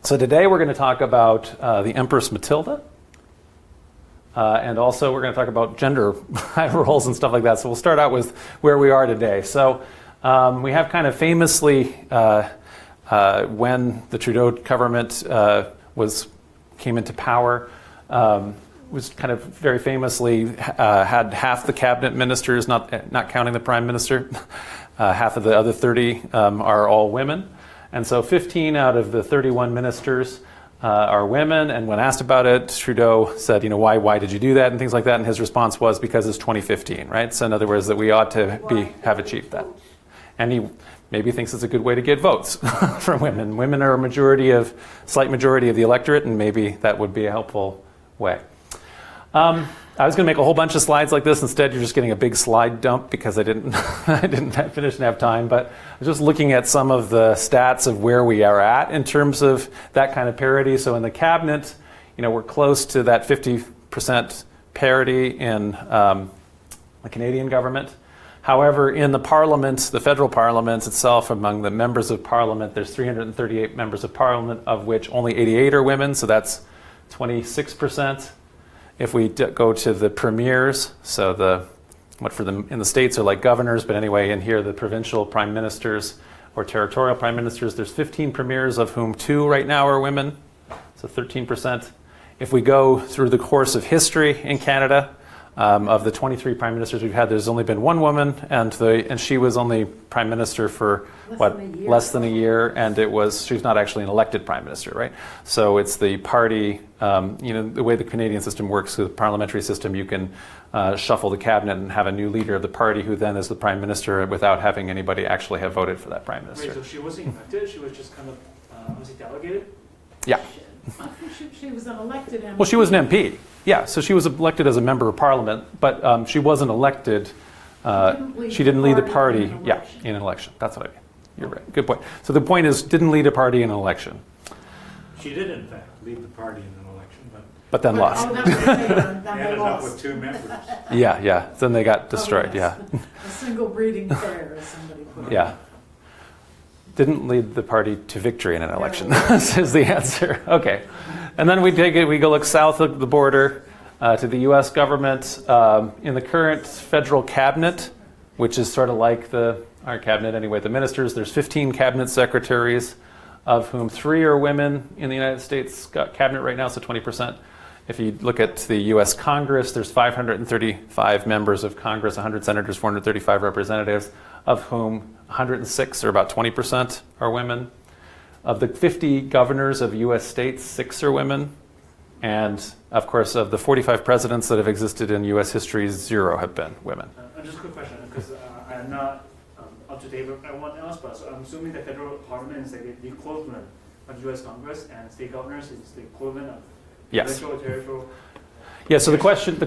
So today we're going to talk about the Empress Matilda, and also we're going to talk about gender roles and stuff like that. So we'll start out with where we are today. So we have kind of famously when the Trudeau government came into power, was kind of very famously had half the cabinet ministers, not counting the prime minister, half of the other 30 are all women. And so 15 out of the 31 ministers are women. And when asked about it, Trudeau said, why did you do that and things like that? And his response was because it's 2015, right? So in other words, that we ought to have achieved that. And he maybe thinks it's a good way to get votes from women. Women are a slight majority of the electorate, and maybe that would be a helpful way. I was going to make a whole bunch of slides like this. Instead, you're just getting a big slide dump because I didn't finish and have time. But I was just looking at some of the stats of where we are at in terms of that kind of parity. So in the cabinet, we're close to that 50% parity in the Canadian government. However, in the parliament, the federal parliament itself, among the members of parliament, there's 338 members of parliament, of which only 88 are women. So that's 26%. If we go to the premiers, so in the states are like governors, but anyway, in here the provincial prime ministers or territorial prime ministers, there's 15 premiers, of whom 2 right now are women, so 13%. If we go through the course of history in Canada, of the 23 prime ministers we've had, there's only been 1 woman, and she was only prime minister for less than a year, and she's not actually an elected prime minister, right? So it's the party, the way the Canadian system works with the parliamentary system, you can shuffle the cabinet and have a new leader of the party who then is the prime minister without having anybody actually have voted for that prime minister. Wait, so she wasn't elected, she was just kind of, was he delegated? Yeah. I think she was an elected MP. Well, she was an MP. Yeah, so she was elected as a member of parliament, but she wasn't elected. She didn't lead the party. In an election. That's what I mean. You're right. Good point. So the point is, didn't lead a party in an election. She did, in fact, lead the party in an election, but then lost. Oh, that's what they done. Then ended they up lost. with 2 members. Yeah. Then they got destroyed. Yes. Yeah. A single breeding pair, as somebody put it. Yeah. Didn't lead the party to victory in an election. This is the answer. Okay. And then we go look south of the border to the U.S. government. In the current federal cabinet, which is sort of like our cabinet anyway, the ministers, there's 15 cabinet secretaries, of whom 3 are women in the United States cabinet right now, so 20%. If you look at the U.S. Congress, there's 535 members of Congress, 100 senators, 435 representatives, of whom 106, or about 20%, are women. Of the 50 governors of U.S. states, 6 are women. And, of course, of the 45 presidents that have existed in U.S. history, 0 have been women. Just a quick question, because I'm not up to date with everyone else, but so I'm assuming the federal parliament is like the equivalent of U.S. Congress, and state governors is the equivalent of provincial or territorial. Yeah, so the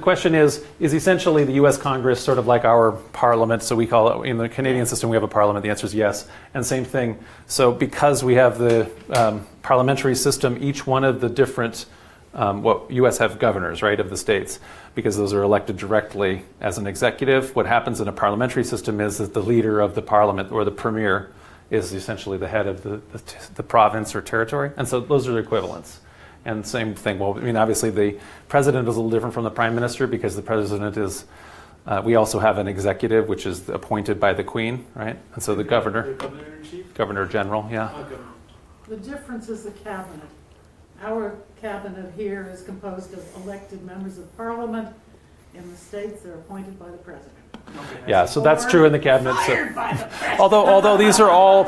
question is essentially the U.S. Congress sort of like our parliament? So we call it, in the Canadian system, we have a parliament. The answer is yes. And same thing. So because we have the parliamentary system, each one of the different, U.S. have governors, right, of the states, because those are elected directly as an executive. What happens in a parliamentary system is that the leader of the parliament, or the premier, is essentially the head of the province or territory. And so those are the equivalents. And same thing, obviously the president is a little different from the prime minister, because the president is, we also have an executive, which is appointed by the queen, right? And so the governor. The governor-in-chief? Governor general, yeah. The difference is the cabinet. Our cabinet here is composed of elected members of parliament. In the states, they're appointed by the president. Okay. Yeah, so that's true in the cabinet. Although these are all,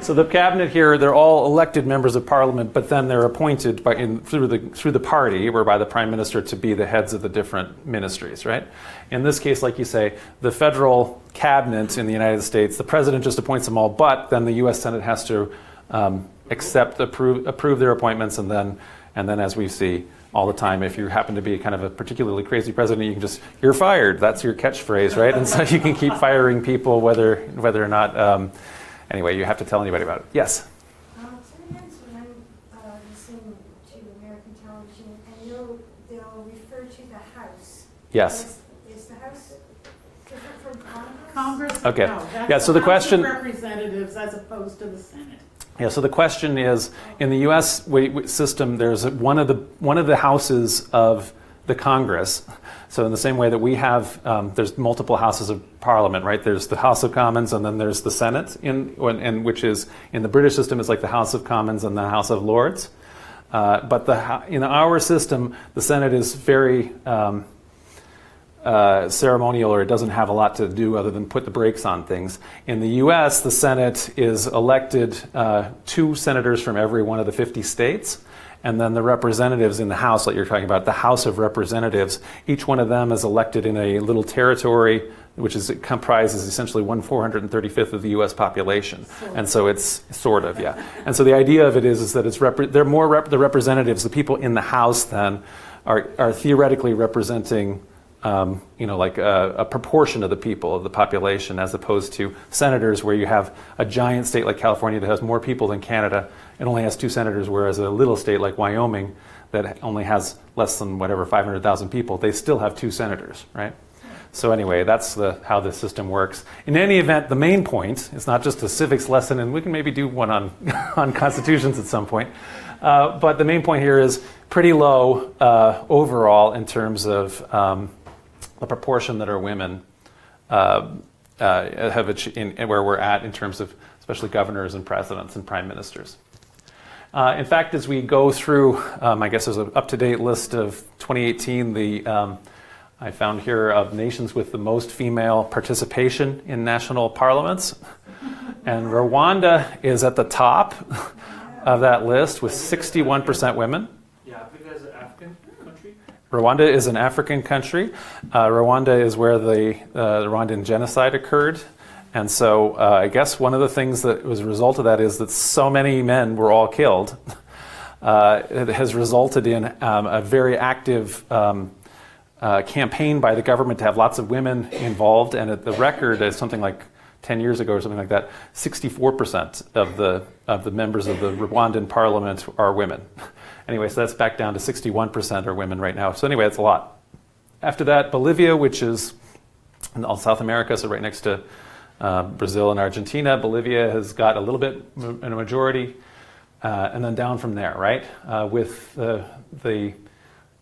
so the cabinet here, they're all elected members of parliament, but then they're appointed through the party, or by the prime minister, to be the heads of the different ministries, right? In this case, like you say, the federal cabinet in the United States, the president just appoints them all, but then the U.S. Senate has to approve their appointments, and then as we see all the time, if you happen to be kind of a particularly crazy president, you can you're fired. That's your catchphrase, right? And so you can keep firing people whether or not, anyway, you have to tell anybody about it. Yes? Sometimes when I'm listening to American television, I know they'll refer to the House. Yes. Is the House different from Congress? Congress? Okay. No, that's Yeah, so the House question... of Representatives as opposed to the Senate. Yeah, so the question is, in the U.S. System, there's one of the houses of the Congress. So in the same way that we have, there's multiple houses of Parliament, right? There's the House of Commons, and then there's the Senate, and which is in the British system is like the House of Commons and the House of Lords. But in our system, the Senate is very ceremonial, or it doesn't have a lot to do other than put the brakes on things. In the U.S., the Senate is elected 2 senators from every one of the 50 states, and then the representatives in the House, like you're talking about, the House of Representatives, each one of them is elected in a little territory, which comprises essentially 1/435th of the U.S. population. And so it's sort of, yeah. And so the idea of it is that they're more the representatives, the people in the House then, are theoretically representing like a proportion of the people, of the population, as opposed to senators, where you have a giant state like California that has more people than Canada and only has 2 senators, whereas a little state like Wyoming that only has less than 500,000 people, they still have 2 senators, right? So anyway, that's how the system works. In any event, the main point, it's not just a civics lesson, and we can maybe do one on, on constitutions at some point, but the main point here is pretty low overall in terms of the proportion that are women where we're at in terms of especially governors and presidents and prime ministers. In fact, as we go through, I guess there's an up-to-date list of 2018, I found here of nations with the most female participation in national parliaments. And Rwanda is at the top of that list with 61% women. Yeah, Africa is an African country. Rwanda is an African country. Rwanda is where the Rwandan genocide occurred. And so I guess one of the things that was a result of that is that so many men were all killed. It has resulted in a very active campaign by the government to have lots of women involved. And the record is something like 10 years ago or something like that, 64% of the members of the Rwandan parliament are women. Anyway, so that's back down to 61% are women right now. So anyway, it's a lot. After that, Bolivia, which is in all South America, so right next to Brazil and Argentina. Bolivia has got a little bit in a majority, and then down from there, right? With the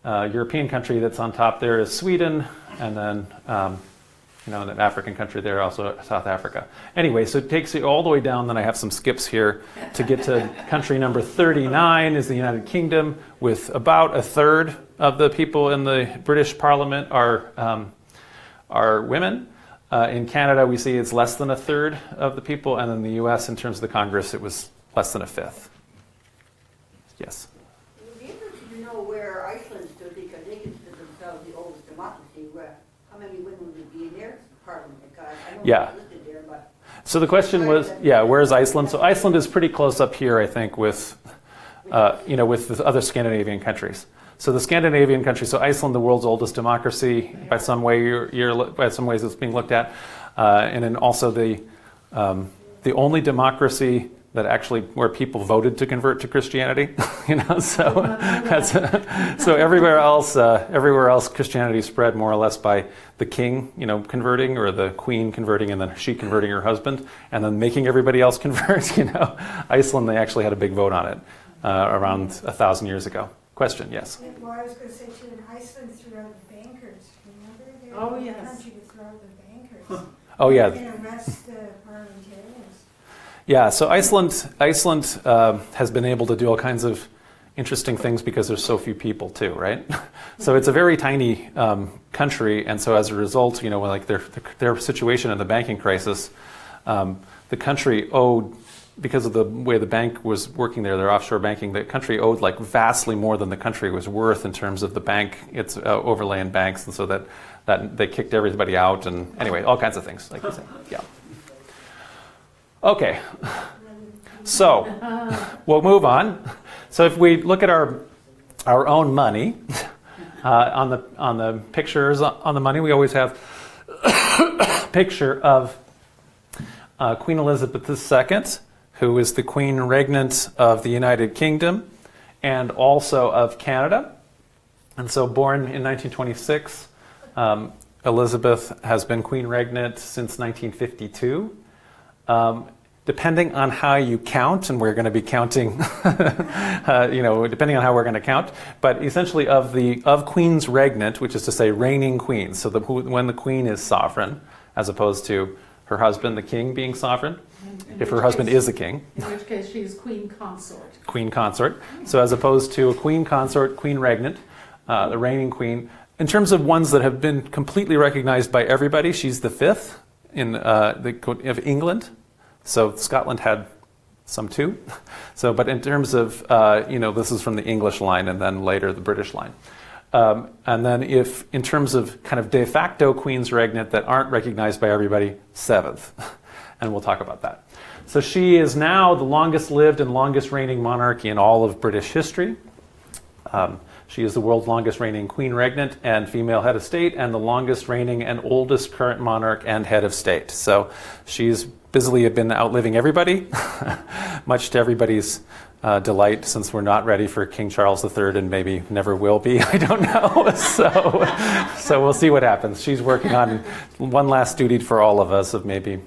European country that's on top there is Sweden, and then an African country there, also South Africa. Anyway, so it takes you all the way down, then I have some skips here to get to country number 39 is the United Kingdom, with about a third of the people in the British Parliament are women. In Canada, we see it's less than a third of the people, and in the US, in terms of the Congress, it was less than a fifth. Yes? It would be interesting to know where Iceland stood, because they consider themselves the oldest democracy. How many women would be in their parliament? Because I know Yeah. they listed there, but So the question was, where's Iceland? So Iceland is pretty close up here, I think, with the other Scandinavian countries. So the Scandinavian countries, so Iceland, the world's oldest democracy, by some way, by some ways it's being looked at, and then also the only democracy that actually where people voted to convert to Christianity, So everywhere else Christianity spread more or less by the king, converting, or the queen converting, and then she converting her husband, and then making everybody else convert. Iceland, they actually had a big vote on it around 1,000 years ago. Question, yes. Well, I was going to say too, in Iceland threw out the bankers. Remember? They Oh, were yes. the country to throw out the bankers. Oh yeah. And arrest parliamentarians. Yeah, so Iceland has been able to do all kinds of interesting things because there's so few people too, right? So it's a very tiny country, and so as a result, like their situation in the banking crisis, the country owed, because of the way the bank was working there, their offshore banking, the country owed like vastly more than the country was worth in terms of the bank, its overlay in banks, and so that they kicked everybody out, and anyway, all kinds of things, like you said. Yeah. Okay, so we'll move on. So if we look at our own money, on the pictures on the money, we always have a picture of Queen Elizabeth II, who is the Queen Regnant of the United Kingdom and also of Canada. And so born in 1926, Elizabeth has been Queen Regnant since 1952. depending on how you count, and we're going to be counting, depending on how we're going to count, but essentially of queens regnant, which is to say reigning queens, so when the queen is sovereign, as opposed to her husband, the king, being sovereign, if her husband is a king. In which case she is queen consort. Queen consort. So as opposed to a queen consort, queen regnant, the reigning queen. In terms of ones that have been completely recognized by everybody, she's the fifth of England. So Scotland had some too. So, but in terms of, this is from the English line and then later the British line. And then if, in terms of kind of de facto queens regnant that aren't recognized by everybody, seventh. And we'll talk about that. So she is now the longest lived and longest reigning monarchy in all of British history. She is the world's longest reigning queen regnant and female head of state, and the longest reigning and oldest current monarch and head of state. So she's busily been outliving everybody, much to everybody's delight, since we're not ready for King Charles III and maybe never will be. I don't know. So we'll see what happens. She's working on one last duty for all of us of maybe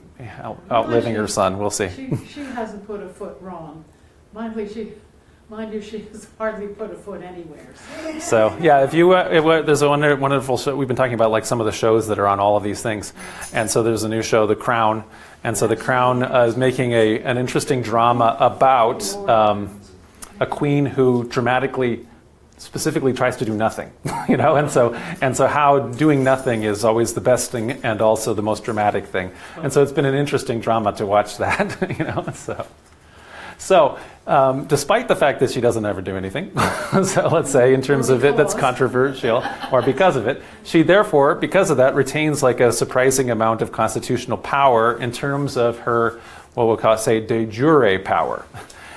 outliving her son. We'll see. She hasn't put a foot wrong. Mind you, she has hardly put a foot anywhere. So yeah, there's a wonderful show. We've been talking about like some of the shows that are on all of these things, and so there's a new show, The Crown, and so The Crown is making an interesting drama about a queen who specifically tries to do nothing, and so how doing nothing is always the best thing and also the most dramatic thing, and so it's been an interesting drama to watch that, So, despite the fact that she doesn't ever do anything, so let's say in terms of it that's controversial, or because of it, she therefore, because of that, retains like a surprising amount of constitutional power in terms of her, what we'll call, say, de jure power,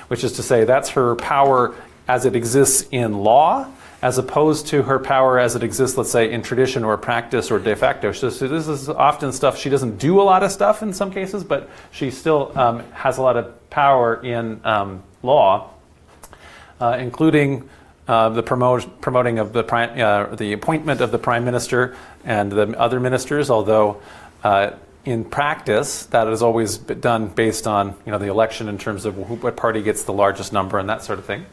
which is to say that's her power as it exists in law, as opposed to her power as it exists, let's say, in tradition or practice or de facto. So this is often stuff, she doesn't do a lot of stuff in some cases, but she still has a lot of power in law, including the promoting of the appointment of the prime minister and the other ministers, although in practice, that has always been done based on the election in terms of what party gets the largest number and that sort of thing.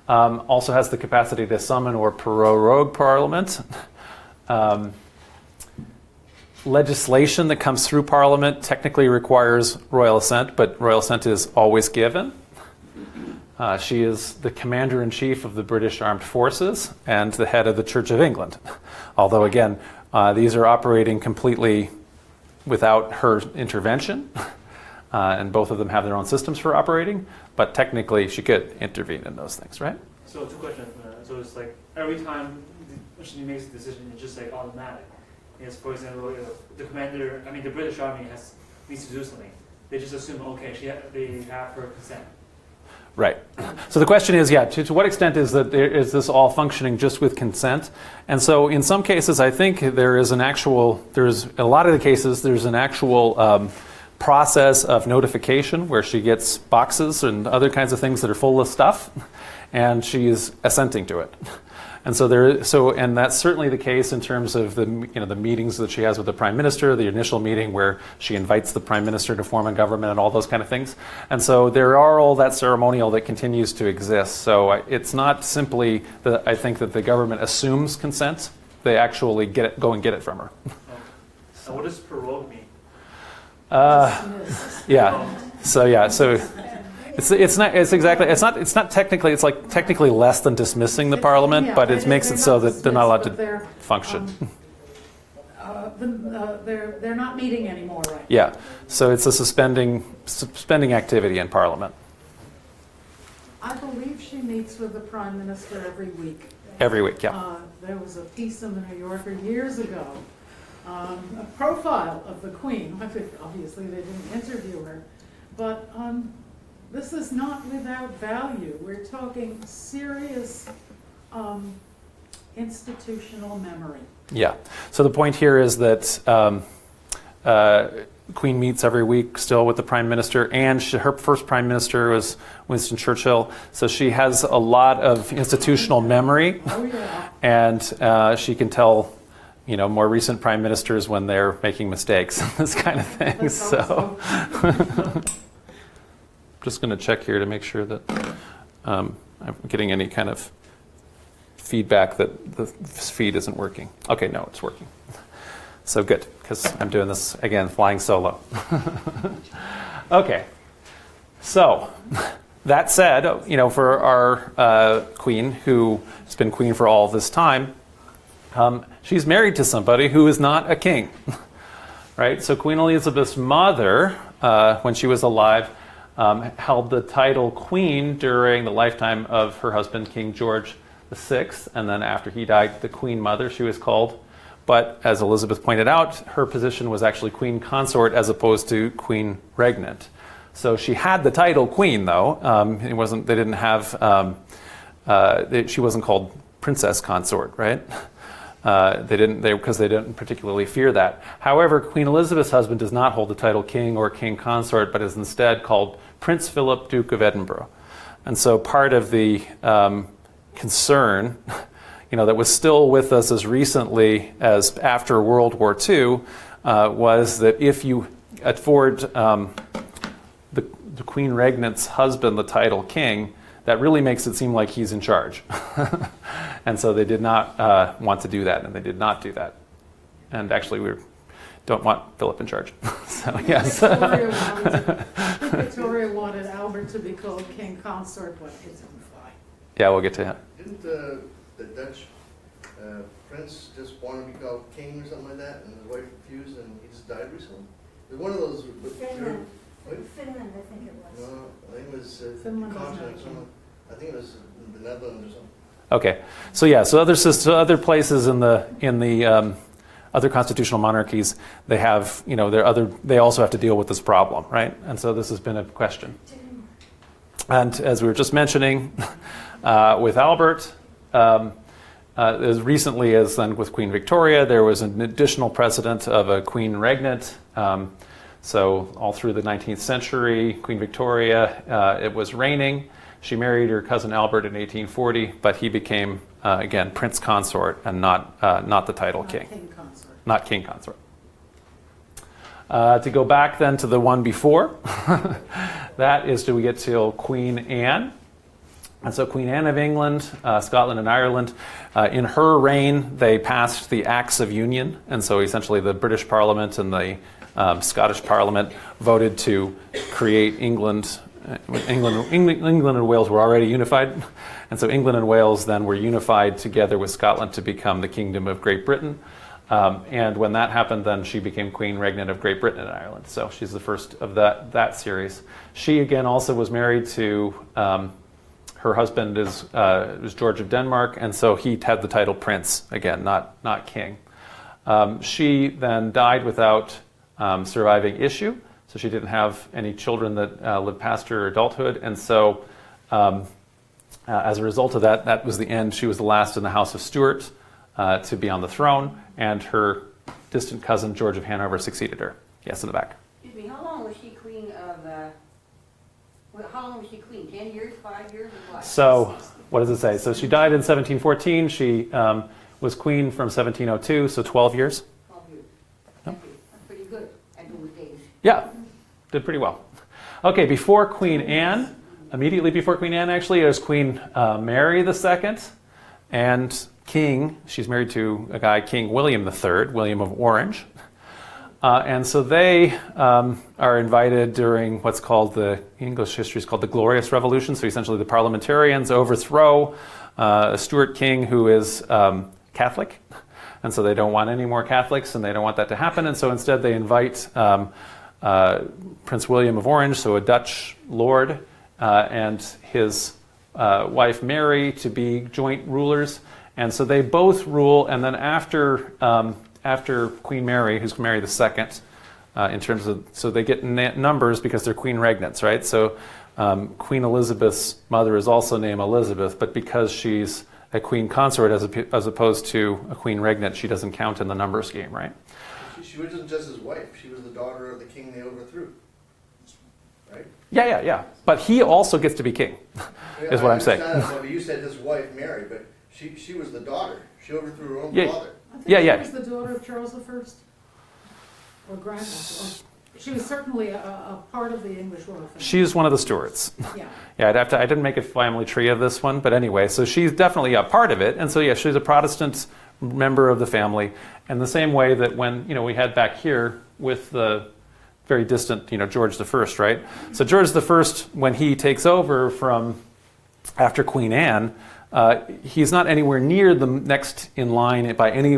Also has the capacity to summon or prorogue Parliament. Legislation that comes through Parliament technically requires royal assent, but royal assent is always given. She is the Commander-in-Chief of the British Armed Forces and the head of the Church of England. Although, again, these are operating completely without her intervention. And both of them have their own systems for operating, but technically she could intervene in those things, right? So two questions. So it's like every time she makes a decision, it's just like automatic. Yes, for example, the British Army needs to do something. They just assume, okay, they have her consent. Right. So the question is, to what extent is this all functioning just with consent? And so in some cases, I think there's a lot of the cases, there's an actual process of notification where she gets boxes and other kinds of things that are full of stuff, and she's assenting to it. And and that's certainly the case in terms of the meetings that she has with the prime minister, the initial meeting where she invites the prime minister to form a government and all those kind of things. And so there are all that ceremonial that continues to exist. So it's not simply that I think that the government assumes consent; they actually go and get it from her. So what does prorogue mean? It's not technically, it's like technically less than dismissing the Parliament, but it makes it so that they're not allowed to function. They're not meeting anymore, right? Yeah, so it's a suspending activity in Parliament. I believe she meets with the Prime Minister every week. Every week, yeah. There was a piece in the New Yorker years ago, a profile of the Queen. Obviously, they didn't interview her, but this is not without value. We're talking serious institutional memory. Yeah. So the point here is that Queen meets every week still with the Prime Minister, and her first Prime Minister was Winston Churchill. So she has a lot of institutional memory, and she can tell more recent Prime Ministers when they're making mistakes, this kind of thing. just going to check here to make sure that I'm getting any kind of feedback that the feed isn't working. Okay, no, it's working. So good, because I'm doing this, again, flying solo. Okay, so that said, for our queen, who has been queen for all this time, she's married to somebody who is not a king, right? So Queen Elizabeth's mother, when she was alive, held the title queen during the lifetime of her husband, King George VI, and then after he died, the queen mother, she was called. But as Elizabeth pointed out, her position was actually queen consort as opposed to queen regnant. So she had the title queen, though. It wasn't. They didn't have. She wasn't called princess consort, right? Because they didn't particularly fear that. However, Queen Elizabeth's husband does not hold the title king or king consort, but is instead called Prince Philip, Duke of Edinburgh. And so part of the concern, that was still with us as recently as after World War II, was that if you afford the Queen Regnant's husband the title king, that really makes it seem like he's in charge. And so they did not want to do that, and they did not do that. And actually, we don't want Philip in charge. So, yes. Victoria wanted Albert to be called king consort, but it didn't fly. Yeah, we'll get to him. Didn't the Dutch prince just want to be called king or something like that, and his wife refused, and he just died recently? It was one of those. Finland. Finland, I think it was. No, I think it was Finland continent. was I think it was the Netherlands or something. Okay, so other places in the other constitutional monarchies, they have they also have to deal with this problem, right? And so this has been a question. And as we were just mentioning, with Albert, as recently as then with Queen Victoria, there was an additional precedent of a queen regnant. So all through the 19th century, Queen Victoria, it was reigning. She married her cousin Albert in 1840, but he became, again, prince consort and not the title king. King consort. Not king consort. To go back then to the one before, that is, do we get till Queen Anne? And so Queen Anne of England, Scotland and Ireland, in her reign, they passed the Acts of Union. And so essentially the British Parliament and the Scottish Parliament voted to create England. England and Wales were already unified. And so England and Wales then were unified together with Scotland to become the Kingdom of Great Britain. And when that happened, then she became Queen Regnant of Great Britain and Ireland. So she's the first of that series. She, again, also was married to... her husband was George of Denmark, and so he had the title prince, again, not king. She then died without surviving issue, so she didn't have any children that lived past her adulthood, and so as a result of that, that was the end. She was the last in the House of Stuart to be on the throne, and her distant cousin, George of Hanover, succeeded her. Yes, in the back. Excuse me, how long was she queen of, how long was she queen? 10 years, 5 years, or what? So, what does it say? So she died in 1714. She was queen from 1702, so 12 years. 12 years. Thank you. That's pretty good at those days. Yeah, did pretty well. Okay, before Queen Anne, immediately before Queen Anne, actually, there's Queen Mary II and King. She's married to a guy, King William III, William of Orange. And so they are invited during what's called English history is called the Glorious Revolution. So essentially the parliamentarians overthrow a Stuart king who is Catholic. And so they don't want any more Catholics, and they don't want that to happen. And so instead they invite Prince William of Orange, so a Dutch lord, and his wife Mary to be joint rulers. And so they both rule, and then after Queen Mary, who's Mary II, in terms of, so they get numbers because they're Queen Regnants, right? So Queen Elizabeth's mother is also named Elizabeth, but because she's a Queen Consort as opposed to a Queen Regnant, she doesn't count in the number scheme, right? She wasn't just his wife. She was the daughter of the king they overthrew, right? Yeah. But he also gets to be king, is what I'm saying. But you said his wife Mary, but she was the daughter. She overthrew her own father. I think she was the daughter of Charles I. Or grandmother. She was certainly a part of the English royal family. She's one of the Stuarts. Yeah. Yeah, I didn't make a family tree of this one, but anyway, so she's definitely a part of it. And so, yeah, she's a Protestant member of the family. And the same way that when, we had back here with the very distant, George I, right? So George I, when he takes over after Queen Anne, he's not anywhere near the next in line by any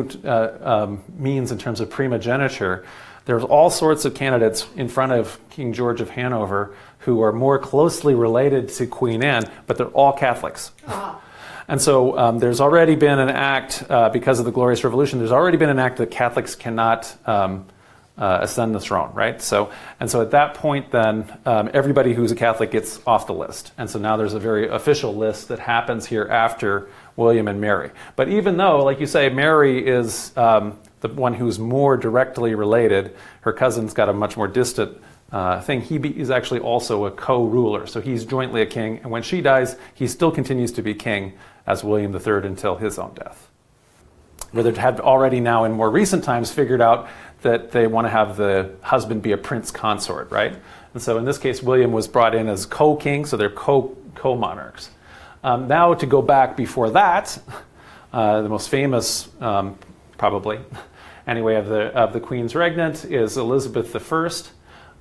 means in terms of primogeniture. There's all sorts of candidates in front of King George of Hanover who are more closely related to Queen Anne, but they're all Catholics. Ah. And so there's already been an act, because of the Glorious Revolution, there's already been an act that Catholics cannot ascend the throne, right? So at that point then, everybody who's a Catholic gets off the list. And so now there's a very official list that happens here after William and Mary. But even though, like you say, Mary is the one who's more directly related, her cousin's got a much more distant thing. He is actually also a co-ruler. So he's jointly a king. And when she dies, he still continues to be king as William III until his own death. Where they had already now in more recent times figured out that they want to have the husband be a prince consort, right? And so in this case, William was brought in as co-king, so they're co-monarchs. Now to go back before that, the most famous, probably, anyway, of the queens regnant is Elizabeth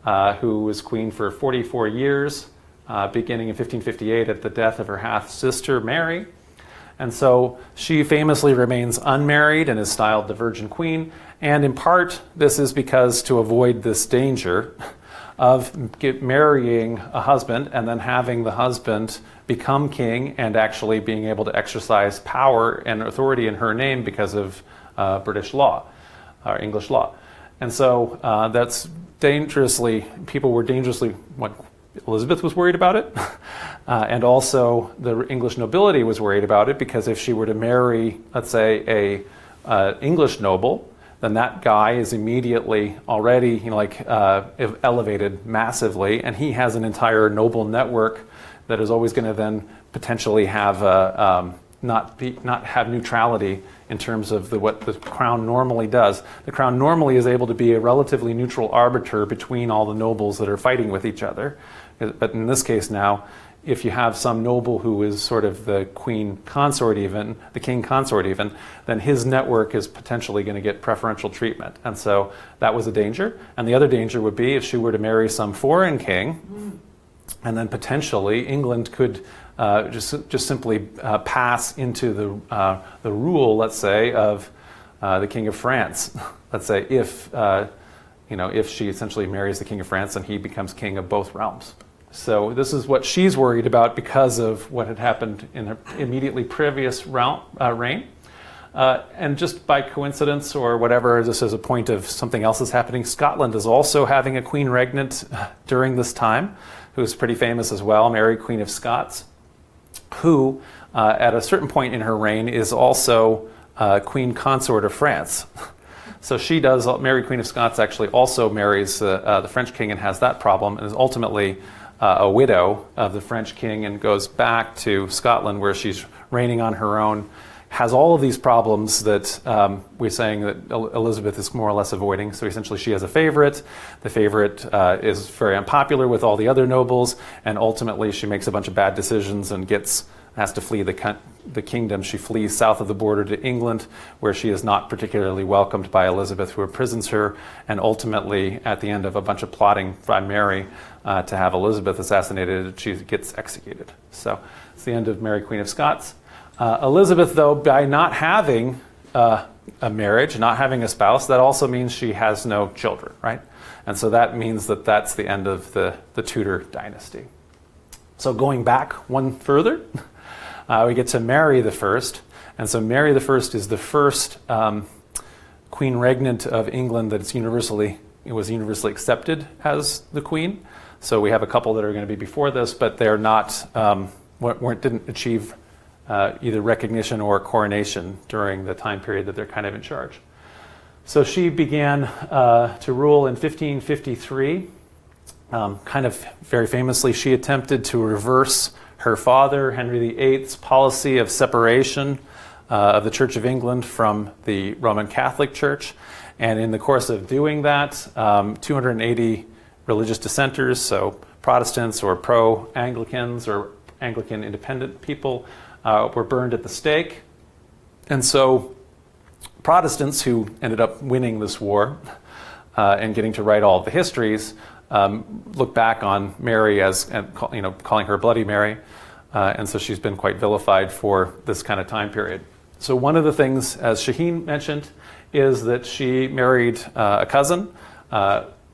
I, who was queen for 44 years, beginning in 1558 at the death of her half-sister Mary. And so she famously remains unmarried and is styled the Virgin Queen. And in part, this is because to avoid this danger of marrying a husband and then having the husband become king and actually being able to exercise power and authority in her name because of British law, or English law. And so that's people were dangerously, what Elizabeth was worried about it. And also the English nobility was worried about it because if she were to marry, let's say, a English noble, then that guy is immediately already elevated massively, and he has an entire noble network that is always going to then potentially have not have neutrality in terms of what the crown normally does. The crown normally is able to be a relatively neutral arbiter between all the nobles that are fighting with each other. But in this case now, if you have some noble who is sort of the queen consort even, the king consort even, then his network is potentially going to get preferential treatment. And so that was a danger. And the other danger would be if she were to marry some foreign king, and then potentially England could just simply pass into the rule, let's say, of the King of France. Let's say if she essentially marries the King of France and he becomes king of both realms. So this is what she's worried about because of what had happened in her immediately previous reign. And just by coincidence or whatever, this is a point of something else is happening. Scotland is also having a queen regnant during this time, who's pretty famous as well, Mary, Queen of Scots, who at a certain point in her reign is also queen consort of France. So she does, Mary, Queen of Scots actually also marries the French king and has that problem and is ultimately a widow of the French king and goes back to Scotland where she's reigning on her own, has all of these problems that we're saying that Elizabeth is more or less avoiding. So essentially she has a favorite. The favorite is very unpopular with all the other nobles, and ultimately she makes a bunch of bad decisions and has to flee the kingdom. She flees south of the border to England, where she is not particularly welcomed by Elizabeth, who imprisons her, and ultimately, at the end of a bunch of plotting by Mary to have Elizabeth assassinated, she gets executed. So it's the end of Mary, Queen of Scots. Elizabeth, though, by not having a marriage, not having a spouse, that also means she has no children, right? And so that means that that's the end of the Tudor dynasty. So going back one further, we get to Mary I. And so Mary I is the first queen regnant of England that was universally accepted as the queen. So we have a couple that are going to be before this, but they're not, didn't achieve either recognition or coronation during the time period that they're kind of in charge. So she began to rule in 1553. Kind of very famously, she attempted to reverse her father, Henry VIII's policy of separation of the Church of England from the Roman Catholic Church. And in the course of doing that, 280 religious dissenters, so Protestants or pro-Anglicans or Anglican independent people, were burned at the stake. And so Protestants who ended up winning this war and getting to write all of the histories look back on Mary as, calling her Bloody Mary. And so she's been quite vilified for this kind of time period. So one of the things, as Shaheen mentioned, is that she married a cousin,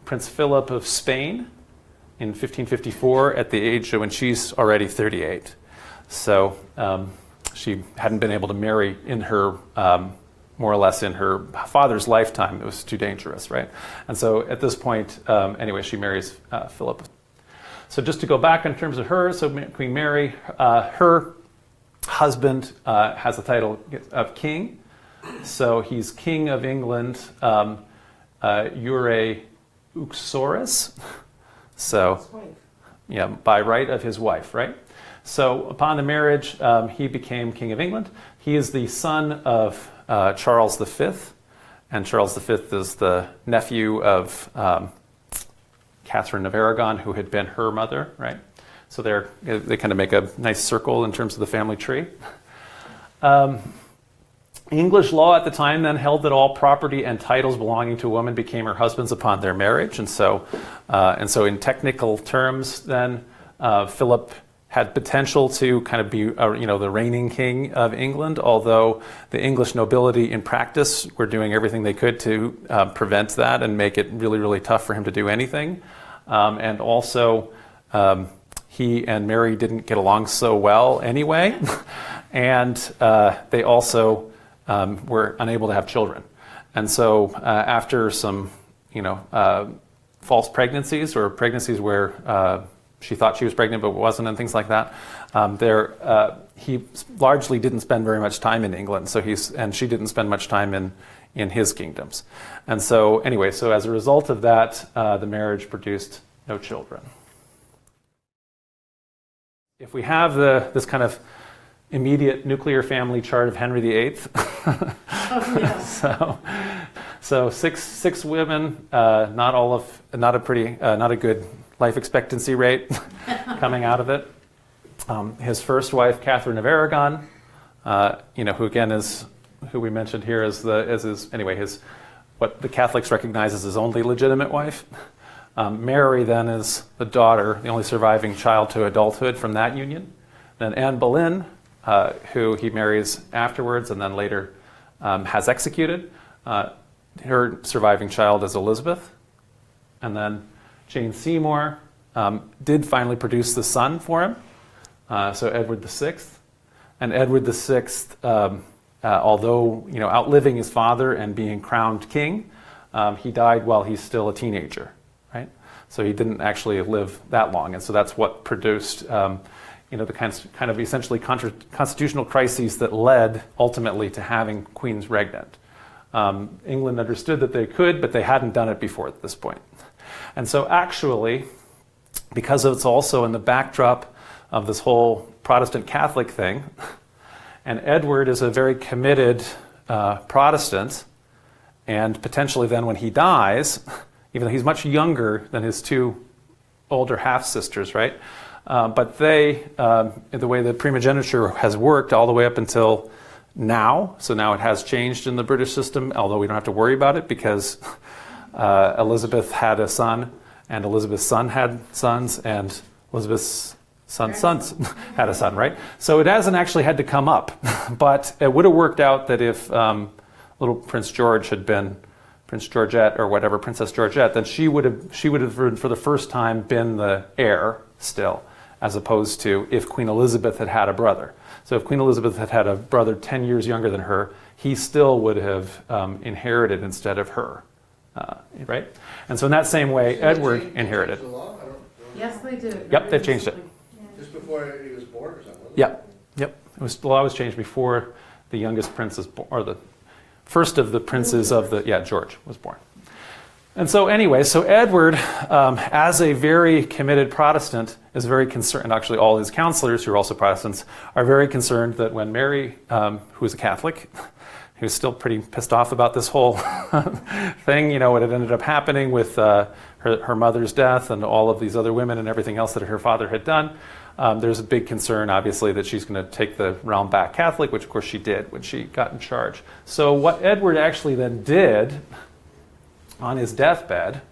Prince Philip of Spain, in 1554 at the age when she's already 38. So she hadn't been able to marry in her, more or less in her father's lifetime. It was too dangerous, right? And so at this point, anyway, she marries Philip. So just to go back in terms of her, so Queen Mary, her husband has the title of king. So he's King of England, Jure Uxoris. So, yeah, by right of his wife, right? So upon the marriage, he became King of England. He is the son of Charles V, and Charles V is the nephew of Catherine of Aragon, who had been her mother, right? So they kind of make a nice circle in terms of the family tree. English law at the time then held that all property and titles belonging to a woman became her husband's upon their marriage, and so in technical terms, then Philip had potential to kind of be, the reigning king of England, although the English nobility in practice were doing everything they could to prevent that and make it really, really tough for him to do anything. And also, he and Mary didn't get along so well anyway, and they also were unable to have children. And so after some, false pregnancies or pregnancies where she thought she was pregnant but wasn't and things like that, he largely didn't spend very much time in England. And she didn't spend much time in his kingdoms. And so anyway, so as a result of that, the marriage produced no children. If we have this kind of immediate nuclear family chart of Henry VIII, so six women, not a good life expectancy rate coming out of it. His first wife, Catherine of Aragon, who again is who we mentioned here as what the Catholics recognize as his only legitimate wife. Mary then is the daughter, the only surviving child to adulthood from that union. Then Anne Boleyn, who he marries afterwards and then later has executed. Her surviving child is Elizabeth. And then Jane Seymour did finally produce the son for him, so Edward VI. And Edward VI, although outliving his father and being crowned king, he died while he's still a teenager, right? So he didn't actually live that long, and so that's what produced the kind of essentially constitutional crises that led ultimately to having queens regnant. England understood that they could, but they hadn't done it before at this point. And so actually, because it's also in the backdrop of this whole Protestant Catholic thing, and Edward is a very committed Protestant, and potentially then when he dies, even though he's much younger than his two older half-sisters, right? But the way the primogeniture has worked all the way up until now, so now it has changed in the British system, although we don't have to worry about it because Elizabeth had a son, and Elizabeth's son had sons, and Elizabeth's son's sons had a son, right? So it hasn't actually had to come up, but it would have worked out that if little Prince George had been Prince Georgette or whatever, Princess Georgette, then she would have for the first time been the heir still, as opposed to if Queen Elizabeth had had a brother. So if Queen Elizabeth had had a brother 10 years younger than her, he still would have inherited instead of her, right? And so in that same way, Edward inherited. The law? I don't Yes, they did. Yep, they've changed it. Just before he was born or something? wasn't it? Yep. The law was changed before the youngest prince is born, or the first of the princes of George was born. And so anyway, so Edward, as a very committed Protestant, is very concerned, and actually all his counselors, who are also Protestants, are very concerned that when Mary, who is a Catholic, who's still pretty pissed off about this whole thing, you know, what had ended up happening with her mother's death and all of these other women and everything else that her father had done. There's a big concern, obviously, that she's going to take the realm back Catholic, which of course she did when she got in charge. So what Edward actually then did on his deathbed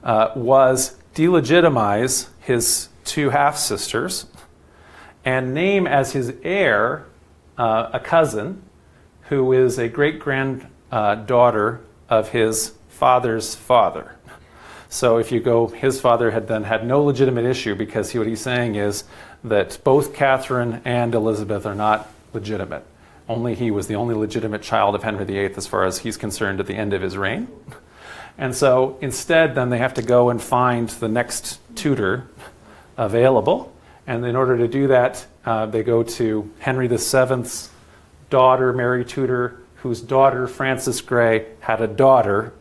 was delegitimize his two half-sisters and name as his heir a cousin who is a great-granddaughter of his father's father. So if you go, his father had then had no legitimate issue because what he's saying is that both Catherine and Elizabeth are not legitimate. Only he was the only legitimate child of Henry VIII as far as he's concerned at the end of his reign. And so instead then they have to go and find the next tutor available. And in order to do that, they go to Henry VII's daughter, Mary Tudor, whose daughter, Frances Grey, had a daughter,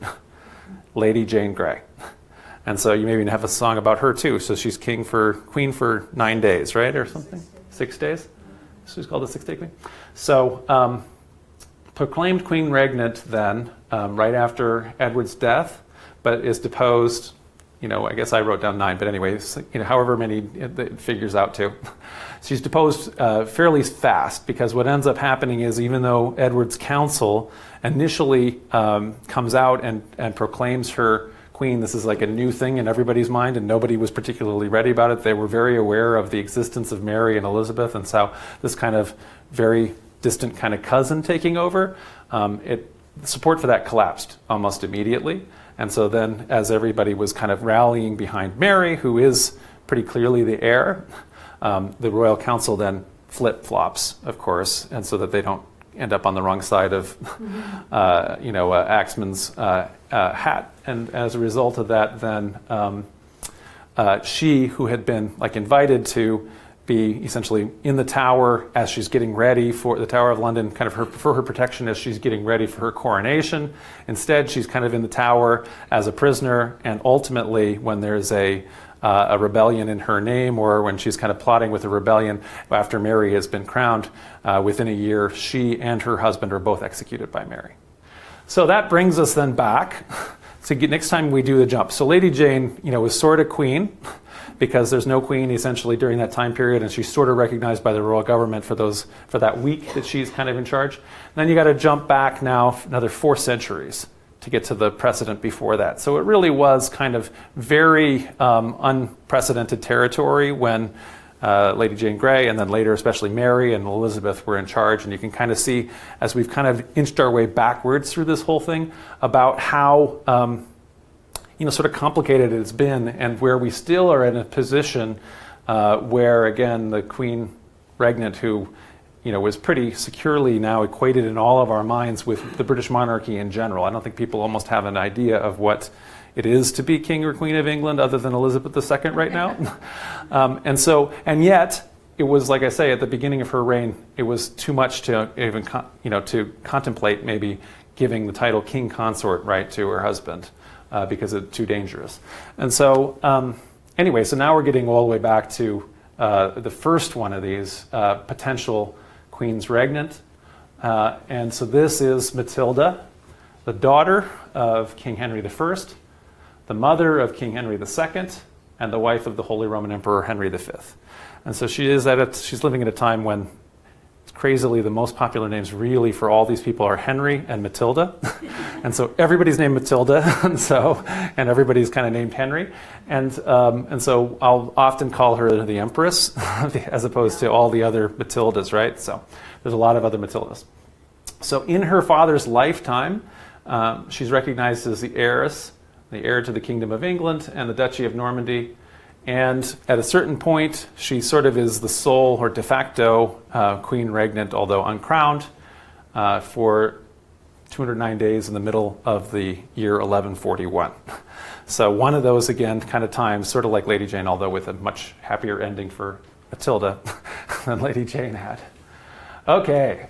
Lady Jane Grey. And so you maybe have a song about her too. So she's queen for 9 days, right, or something? 6 days? She's called the 6-day queen. So proclaimed queen regnant then, right after Edward's death, but is deposed, you know, I guess I wrote down 9, but anyways, you know, however many it figures out to. She's deposed fairly fast because what ends up happening is even though Edward's council initially comes out and proclaims her queen, this is like a new thing in everybody's mind and nobody was particularly ready about it. They were very aware of the existence of Mary and Elizabeth, and so this kind of very distant kind of cousin taking over, support for that collapsed almost immediately. And so then as everybody was kind of rallying behind Mary, who is pretty clearly the heir, the royal council then flip-flops, of course, and so that they don't end up on the wrong side of, Axman's hat. And as a result of that, then she, who had been like invited to be essentially in the Tower as she's getting ready for the Tower of London, kind of for her protection as she's getting ready for her coronation. Instead, she's kind of in the Tower as a prisoner, and ultimately, when there's a rebellion in her name, or when she's kind of plotting with a rebellion after Mary has been crowned, within a year, she and her husband are both executed by Mary. So that brings us then back to next time we do the jump. So Lady Jane, was sort of queen, because there's no queen essentially during that time period, and she's sort of recognized by the royal government for that week that she's kind of in charge. And then you got to jump back now another 4 centuries to get to the precedent before that. So it really was kind of very unprecedented territory when Lady Jane Grey, and then later especially Mary and Elizabeth were in charge. And you can kind of see, as we've kind of inched our way backwards through this whole thing, about how sort of complicated it's been, and where we still are in a position where, again, the queen regnant, who was pretty securely now equated in all of our minds with the British monarchy in general. I don't think people almost have an idea of what it is to be king or queen of England other than Elizabeth II right now. And yet, it was, like I say, at the beginning of her reign, it was too much to even, to contemplate maybe giving the title king consort, right, to her husband, because it's too dangerous. And so, anyway, so now we're getting all the way back to the first one of these potential queens regnant. And so this is Matilda, the daughter of King Henry I, the mother of King Henry II, and the wife of the Holy Roman Emperor Henry V. And so she's living at a time when, crazily, the most popular names really for all these people are Henry and Matilda. And so everybody's named Matilda, and everybody's kind of named Henry. And so I'll often call her the Empress as opposed to all the other Matildas, right? So there's a lot of other Matildas. So in her father's lifetime, she's recognized as the heiress, the heir to the Kingdom of England and the Duchy of Normandy. And at a certain point, she sort of is the sole or de facto queen regnant, although uncrowned, for 209 days in the middle of the year 1141. So one of those, again, kind of times, sort of like Lady Jane, although with a much happier ending for Matilda than Lady Jane had. Okay.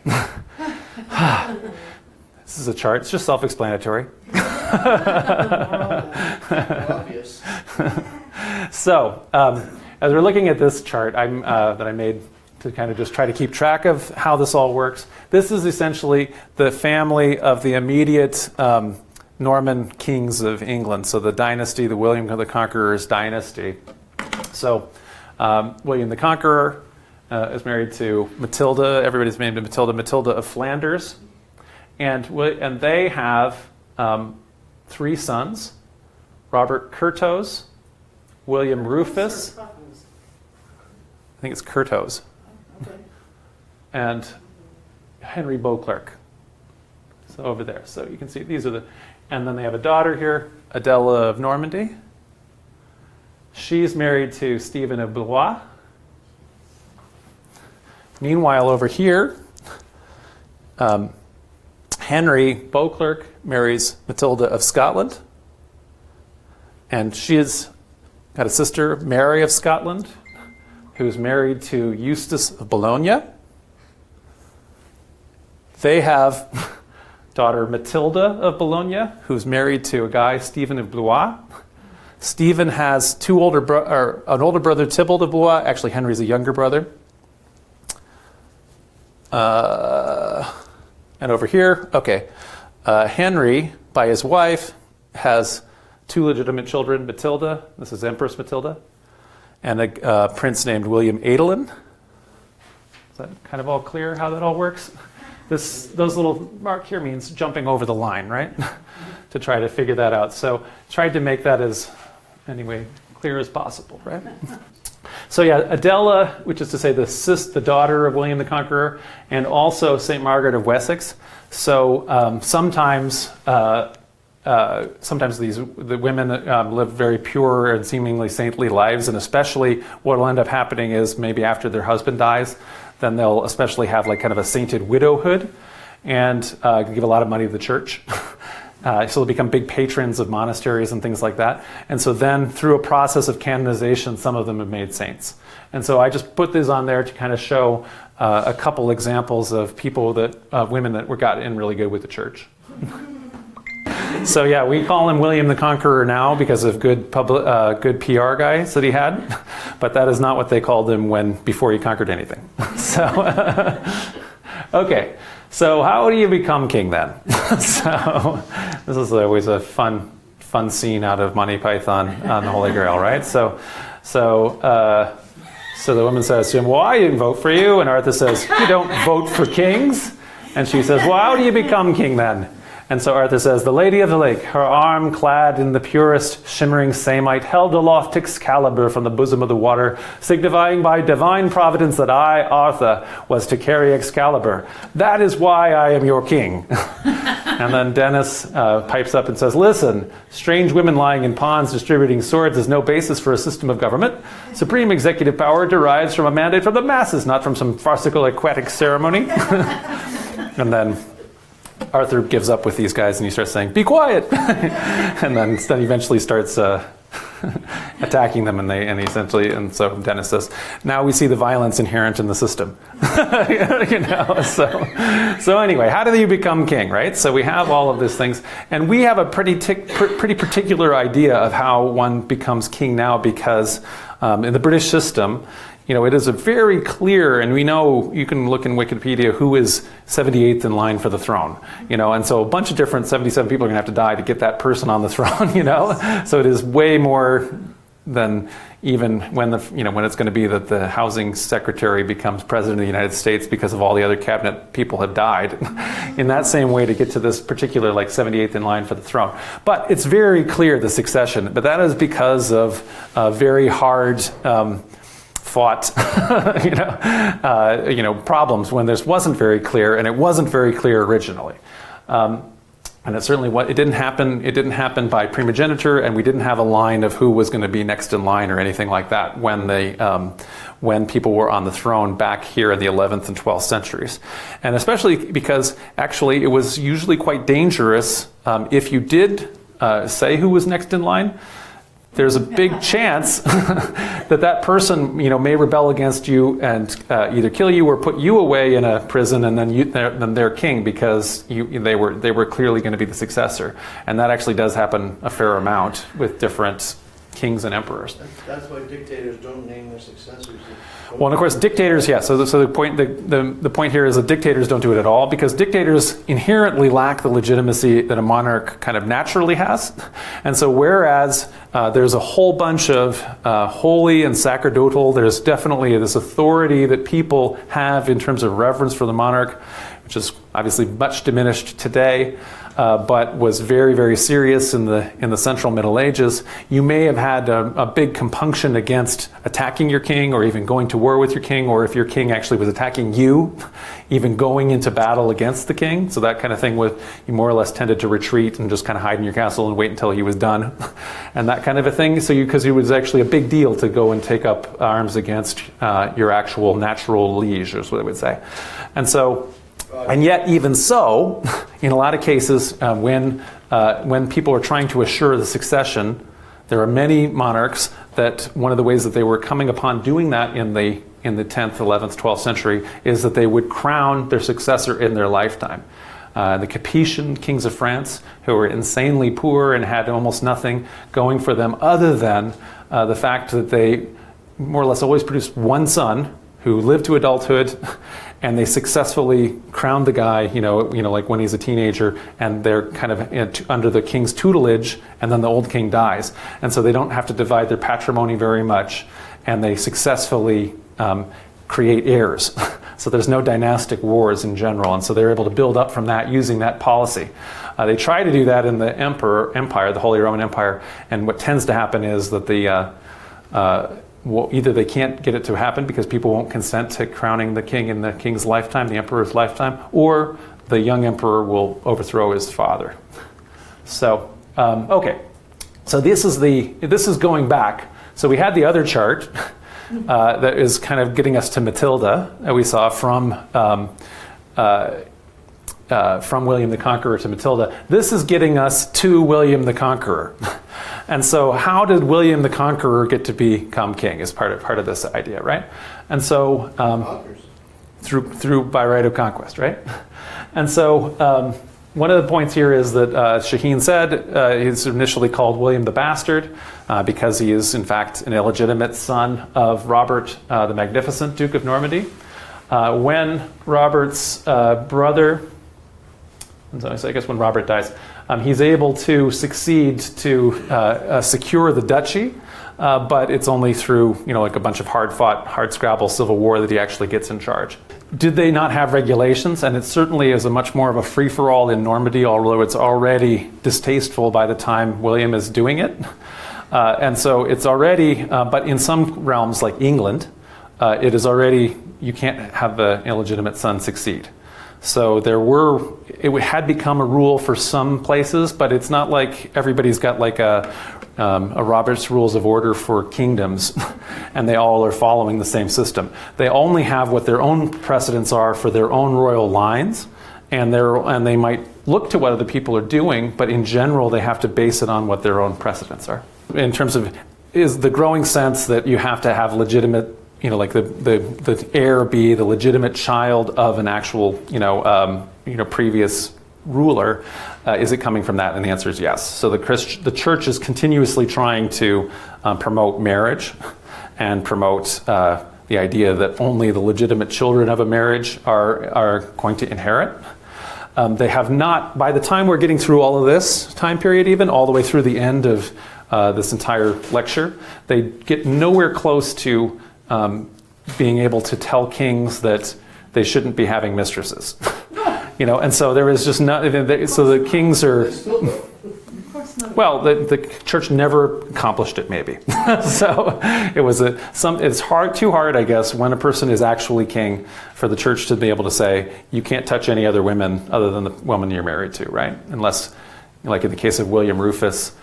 This is a chart. It's just self-explanatory. Obvious. So, as we're looking at this chart that I made to kind of just try to keep track of how this all works. This is essentially the family of the immediate Norman kings of England. So the dynasty, the William the Conqueror's dynasty. So William the Conqueror is married to Matilda. Everybody's named Matilda. Matilda of Flanders. And they have 3 sons, Robert Curthose, William Rufus, I think it's Curthose, Okay. and Henry Beauclerc. So over there. So you can see these are and then they have a daughter here, Adela of Normandy. She's married to Stephen of Blois. Meanwhile, over here, Henry Beauclerc marries Matilda of Scotland. And she's got a sister, Mary of Scotland, who's married to Eustace of Bologna. They have daughter Matilda of Bologna, who's married to a guy, Stephen of Blois. Stephen has an older brother, Tybalt of Blois. Actually, Henry's a younger brother. And over here, okay, Henry, by his wife, has 2 legitimate children, Matilda, this is Empress Matilda, and a prince named William Adelin. Is that kind of all clear how that all works? Those little mark here means jumping over the line, right? To try to figure that out. So tried to make that as, anyway, clear as possible, right? So yeah, Adela, which is to say the daughter of William the Conqueror, and also St. Margaret of Wessex. So sometimes the women live very pure and seemingly saintly lives, and especially what will end up happening is maybe after their husband dies, then they'll especially have like kind of a sainted widowhood and give a lot of money to the church. So they'll become big patrons of monasteries and things like that. And so then through a process of canonization, some of them have made saints. And so I just put these on there to kind of show a couple examples of people women that got in really good with the church. So yeah, we call him William the Conqueror now because of good PR guys that he had, but that is not what they called him before he conquered anything. So, okay. So how do you become king then? So this is always a fun scene out of Monty Python on the Holy Grail, right? So the woman says to him, well, I didn't vote for you. And Arthur says, you don't vote for kings. And she says, well, how do you become king then? And so Arthur says, the Lady of the Lake, her arm clad in the purest shimmering samite, held aloft Excalibur from the bosom of the water, signifying by divine providence that I, Arthur, was to carry Excalibur. That is why I am your king. And then Dennis pipes up and says, listen, strange women lying in ponds distributing swords is no basis for a system of government. Supreme executive power derives from a mandate from the masses, not from some farcical aquatic ceremony. And then Arthur gives up with these guys and he starts saying, be quiet. And then he eventually starts attacking them and so Dennis says, now we see the violence inherent in the system. So anyway, how do you become king, right? So we have all of these things and we have a pretty particular idea of how one becomes king now because in the British system, it is a very clear, and we know, you can look in Wikipedia, who is 78th in line for the throne, and so a bunch of different 77 people are going to have to die to get that person on the throne, So it is way more than even when when it's going to be that the housing secretary becomes president of the United States because of all the other cabinet people have died. In that same way to get to this particular 78th in line for the throne. But it's very clear, the succession, but that is because of very hard fought problems when this wasn't very clear, and it wasn't very clear originally. And it certainly it didn't happen by primogeniture, and we didn't have a line of who was going to be next in line or anything like that when people were on the throne back here in the 11th and 12th centuries. And especially because actually it was usually quite dangerous if you did say who was next in line. There's a big chance that person, may rebel against you and either kill you or put you away in a prison, and then they're king because they were clearly going to be the successor. And that actually does happen a fair amount with different kings and emperors. That's why dictators don't name their successors. Well, and of course, dictators, yeah. So the point here is that dictators don't do it at all, because dictators inherently lack the legitimacy that a monarch kind of naturally has. And so whereas there's a whole bunch of holy and sacerdotal, there's definitely this authority that people have in terms of reverence for the monarch, which is obviously much diminished today, but was very, very serious in the Central Middle Ages. You may have had a big compunction against attacking your king, or even going to war with your king, or if your king actually was attacking you, even going into battle against the king. So that kind of thing, you more or less tended to retreat and just kind of hide in your castle and wait until he was done, and that kind of a thing. So because it was actually a big deal to go and take up arms against your actual natural liege, is what I would say. And so. And yet, even so, in a lot of cases, when people are trying to assure the succession, there are many monarchs that one of the ways that they were coming upon doing that in the 10th, 11th, 12th century is that they would crown their successor in their lifetime. The Capetian kings of France, who were insanely poor and had almost nothing going for them other than the fact that they more or less always produced one son who lived to adulthood, and they successfully crowned the guy, like when he's a teenager, and they're kind of under the king's tutelage, and then the old king dies. And so they don't have to divide their patrimony very much, and they successfully create heirs. So there's no dynastic wars in general, and so they're able to build up from that using that policy. They try to do that in the Empire, the Holy Roman Empire, and what tends to happen is that either they can't get it to happen because people won't consent to crowning the king in the king's lifetime, the emperor's lifetime, or the young emperor will overthrow his father. So, okay. So this is going back. So we had the other chart that is kind of getting us to Matilda that we saw from William the Conqueror to Matilda. This is getting us to William the Conqueror. And so how did William the Conqueror get to become king is part of this idea, right? And so through by right of conquest, right? And so one of the points here is that Shaheen said he's initially called William the Bastard because he is in fact an illegitimate son of Robert the Magnificent, Duke of Normandy. When Robert's brother, so I guess when Robert dies, he's able to succeed to secure the duchy, but it's only through like a bunch of hard-fought, hard-scrabble civil war that he actually gets in charge. Did they not have regulations? And it certainly is a much more of a free-for-all in Normandy, although it's already distasteful by the time William is doing it. And so it's already, but in some realms like England, it is already, you can't have an illegitimate son succeed. So it had become a rule for some places, but it's not like everybody's got like a Robert's Rules of Order for kingdoms, and they all are following the same system. They only have what their own precedents are for their own royal lines, and they might look to what other people are doing, but in general they have to base it on what their own precedents are. In terms of is the growing sense that you have to have legitimate, like the heir be the legitimate child of an actual, previous ruler. Is it coming from that? And the answer is yes. So the church is continuously trying to promote marriage and promote the idea that only the legitimate children of a marriage are going to inherit. They have not, by the time we're getting through all of this time period, even all the way through the end of this entire lecture, they get nowhere close to being able to tell kings that they shouldn't be having mistresses, and so there is just not. So the kings are. Of course not. Well, the church never accomplished it. Maybe so. It was It's too hard, I guess, when a person is actually king, for the church to be able to say you can't touch any other women other than the woman you're married to, right? Unless, like in the case of William Rufus.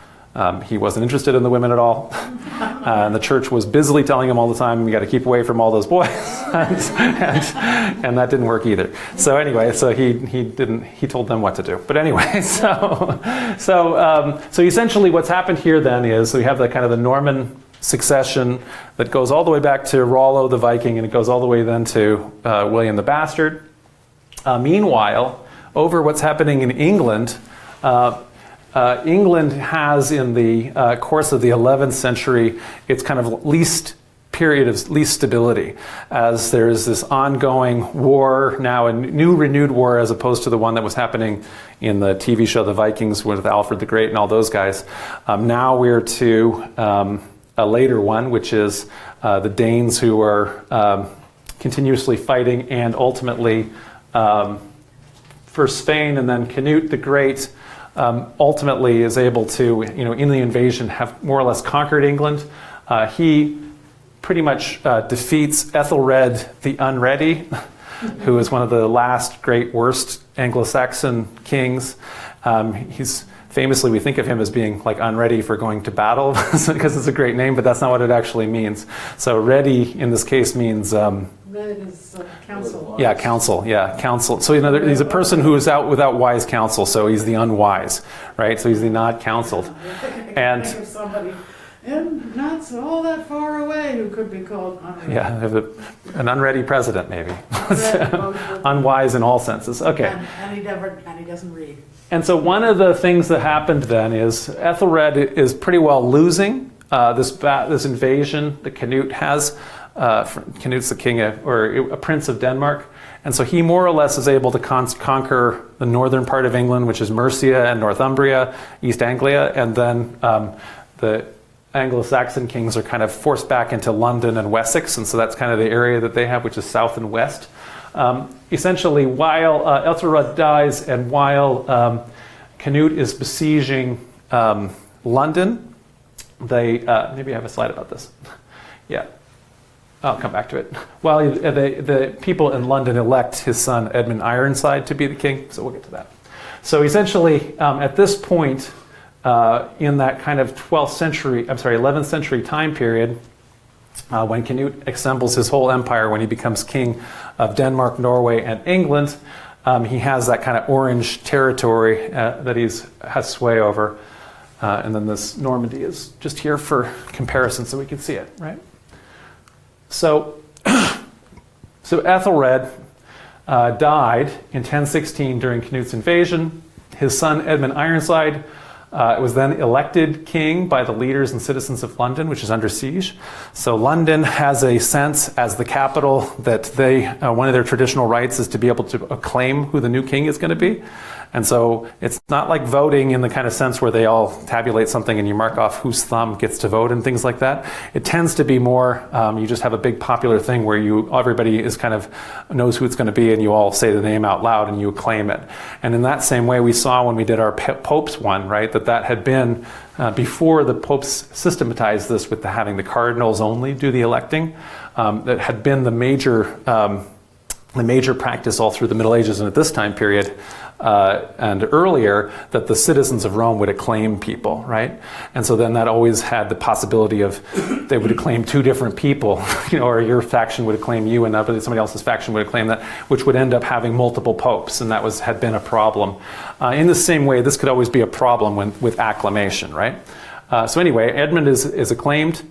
He wasn't interested in the women at all. And the church was busily telling him all the time, you got to keep away from all those boys. and that didn't work either. So anyway, so he told them what to do. But anyway, so essentially what's happened here then is we have the kind of the Norman succession that goes all the way back to Rollo the Viking, and it goes all the way then to William the Bastard. Meanwhile, over what's happening in England, England has, in the course of the 11th century, its kind of period of least stability, as there's this ongoing war, now a new renewed war as opposed to the one that was happening in the TV show The Vikings with Alfred the Great and all those guys. Now we're to a later one, which is the Danes, who are continuously fighting, and ultimately first Spain and then Canute the Great ultimately is able to, in the invasion, have more or less conquered England. He pretty much defeats Ethelred the Unready, who is one of the last great worst Anglo-Saxon kings. He's famously, we think of him as being like unready for going to battle because it's a great name, but that's not what it actually means. So ready in this case means Red is counsel. yeah, counsel. Yeah, counsel. So he's a person who is out without wise counsel. So he's the unwise, right? So he's the not counseled. And think of somebody, and not so all that far away, who could be called unready. yeah, an unready president, maybe. Unwise in all senses. Okay. And he doesn't read. And so one of the things that happened then is Ethelred is pretty well losing this invasion that Canute has. Canute's the king or a prince of Denmark. And so he more or less is able to conquer the northern part of England, which is Mercia and Northumbria, East Anglia. And then the Anglo-Saxon kings are kind of forced back into London and Wessex. And so that's kind of the area that they have, which is south and west. Essentially, while Ethelred dies and while Canute is besieging London, they maybe I have a slide about this. Yeah, I'll come back to it. While the people in London elect his son Edmund Ironside to be the king, so we'll get to that. So essentially, at this point, in that kind of 11th century time period, when Canute assembles his whole empire, when he becomes king of Denmark, Norway, and England, he has that kind of orange territory that he has sway over. And then this Normandy is just here for comparison so we can see it, right? So Ethelred died in 1016 during Canute's invasion. His son Edmund Ironside was then elected king by the leaders and citizens of London, which is under siege. So London has a sense, as the capital, that one of their traditional rights is to be able to acclaim who the new king is going to be. And so it's not like voting in the kind of sense where they all tabulate something and you mark off whose thumb gets to vote and things like that. It tends to be more, you just have a big popular thing where everybody is kind of knows who it's going to be and you all say the name out loud and you acclaim it. And in that same way we saw when we did our popes one, right, that had been, before the popes systematized this with having the cardinals only do the electing, that had been the major practice all through the Middle Ages and at this time period, and earlier, that the citizens of Rome would acclaim people, right? And so then that always had the possibility of they would acclaim two different people, or your faction would acclaim you and somebody else's faction would acclaim that, which would end up having multiple popes, and that had been a problem. In the same way, this could always be a problem with acclamation, right? So anyway, Edmund is acclaimed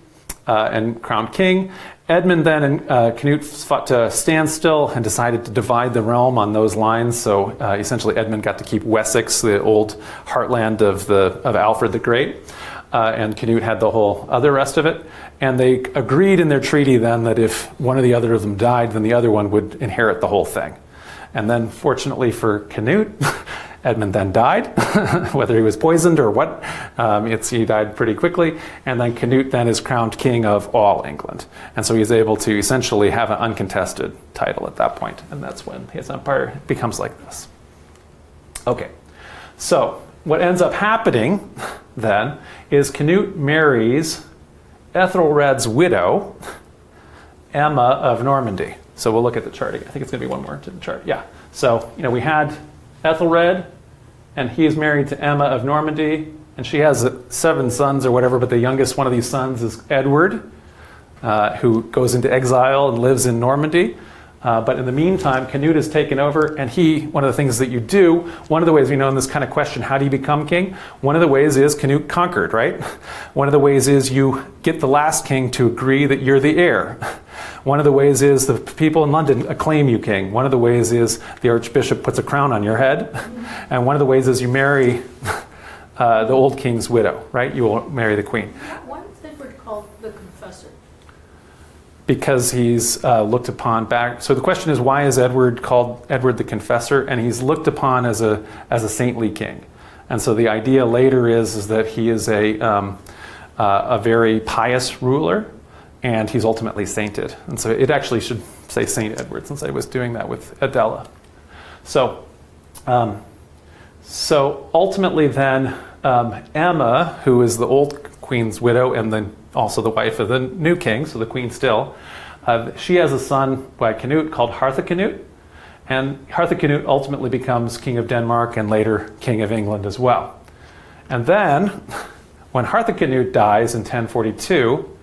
and crowned king. Edmund then and Canute fought to stand still and decided to divide the realm on those lines. So essentially Edmund got to keep Wessex, the old heartland of Alfred the Great, and Canute had the whole other rest of it. And they agreed in their treaty then that if one or the other of them died, then the other one would inherit the whole thing. And then fortunately for Canute, Edmund then died, whether he was poisoned or what. He died pretty quickly. And then Canute then is crowned king of all England. And so he's able to essentially have an uncontested title at that point. And that's when his empire becomes like this. Okay, so what ends up happening then is Canute marries Ethelred's widow, Emma of Normandy. So we'll look at the chart again. I think it's going to be one more to the chart. Yeah. So, we had Ethelred, and he is married to Emma of Normandy, and she has 7 sons or whatever, but the youngest one of these sons is Edward, who goes into exile and lives in Normandy. But in the meantime, Canute has taken over, and one of the things that you do, one of the ways, in this kind of question, how do you become king? One of the ways is Canute conquered, right? One of the ways is you get the last king to agree that you're the heir. One of the ways is the people in London acclaim you king. One of the ways is the archbishop puts a crown on your head. And one of the ways is you marry the old king's widow, right? You will marry the queen. Why is Edward called the Confessor? Because he's looked upon back. So the question is, why is Edward called Edward the Confessor? And he's looked upon as a saintly king. And so the idea later is that he is a very pious ruler, and he's ultimately sainted. And so it actually should say Saint Edward, since I was doing that with Adela. So, so ultimately then, Emma, who is the old queen's widow and then also the wife of the new king, so the queen still, she has a son by Canute called Harthacnut, and Harthacnut ultimately becomes king of Denmark and later king of England as well. And then, when Harthacnut dies in 1042,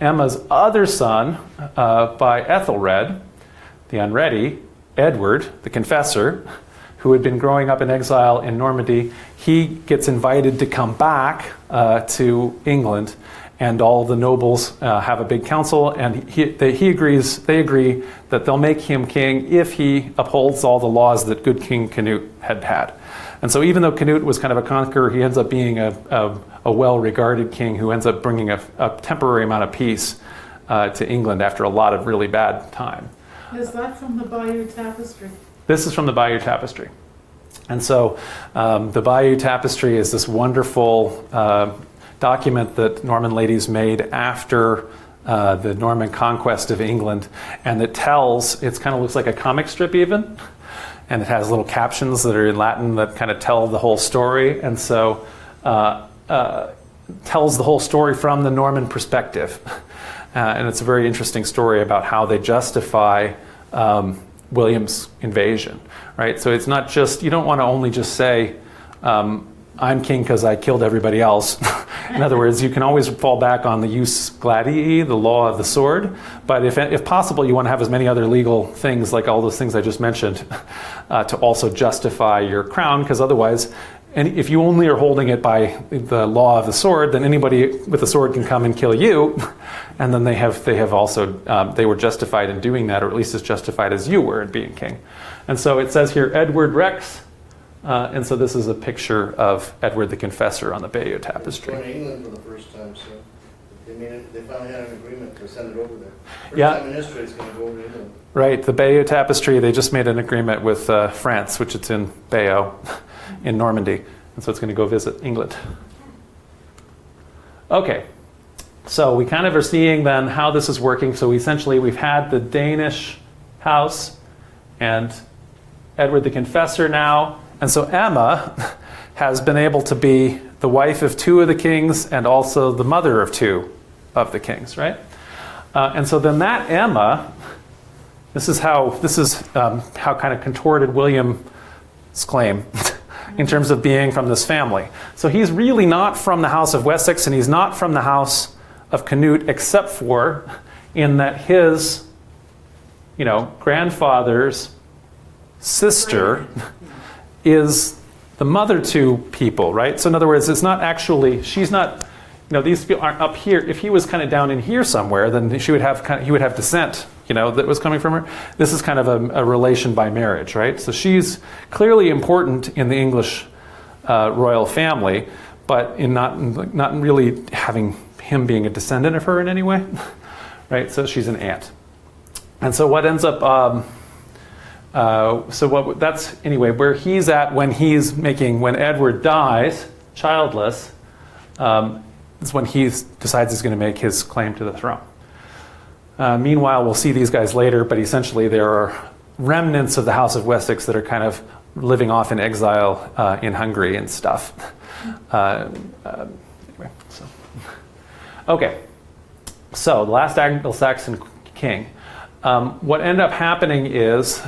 Emma's other son by Ethelred, the Unready, Edward, the Confessor, who had been growing up in exile in Normandy, he gets invited to come back to England, and all the nobles have a big council, and they agree that they'll make him king if he upholds all the laws that good King Canute had had. And so even though Canute was kind of a conqueror, he ends up being a well-regarded king who ends up bringing a temporary amount of peace to England after a lot of really bad time. Is that from the Bayeux Tapestry? This is from the Bayeux Tapestry. And so the Bayeux Tapestry is this wonderful document that Norman ladies made after the Norman conquest of England. And it kind of looks like a comic strip even. And it has little captions that are in Latin that kind of tell the whole story. And so tells the whole story from the Norman perspective. And it's a very interesting story about how they justify William's invasion, right? So it's not just, you don't want to only just say, I'm king because I killed everybody else. In other words, you can always fall back on the jus gladii, the law of the sword. But if possible, you want to have as many other legal things, like all those things I just mentioned, to also justify your crown, because otherwise, and if you only are holding it by the law of the sword, then anybody with a sword can come and kill you. And then they were justified in doing that, or at least as justified as you were in being king. And so it says here, Edward Rex. And so this is a picture of Edward the Confessor on the Bayeux Tapestry. Going to England for the first time, so they finally had an agreement to send it over there. First Yeah. time in history it's going to go over to England. Right, the Bayeux Tapestry, they just made an agreement with France, which it's in Bayeux, in Normandy. And so it's going to go visit England. Okay, so we kind of are seeing then how this is working. So we've had the Danish house and Edward the Confessor now. And so Emma has been able to be the wife of two of the kings and also the mother of two of the kings, right? And so then that Emma, this is how kind of contorted William's claim in terms of being from this family. So he's really not from the house of Wessex, and he's not from the house of Canute, except for in that his, grandfather's sister is the mother to people, right? So in other words, it's not actually, she's not, these people aren't up here. If he was kind of down in here somewhere, then he would have descent, that was coming from her. This is kind of a relation by marriage, right? So she's clearly important in the English royal family, but in not really having him being a descendant of her in any way, right? So she's an aunt. And so what ends up, where he's at when Edward dies, childless, is when he decides he's going to make his claim to the throne. Meanwhile, we'll see these guys later, but essentially there are remnants of the House of Wessex that are kind of living off in exile in Hungary and stuff. Okay, so the last Anglo-Saxon king. What ended up happening is,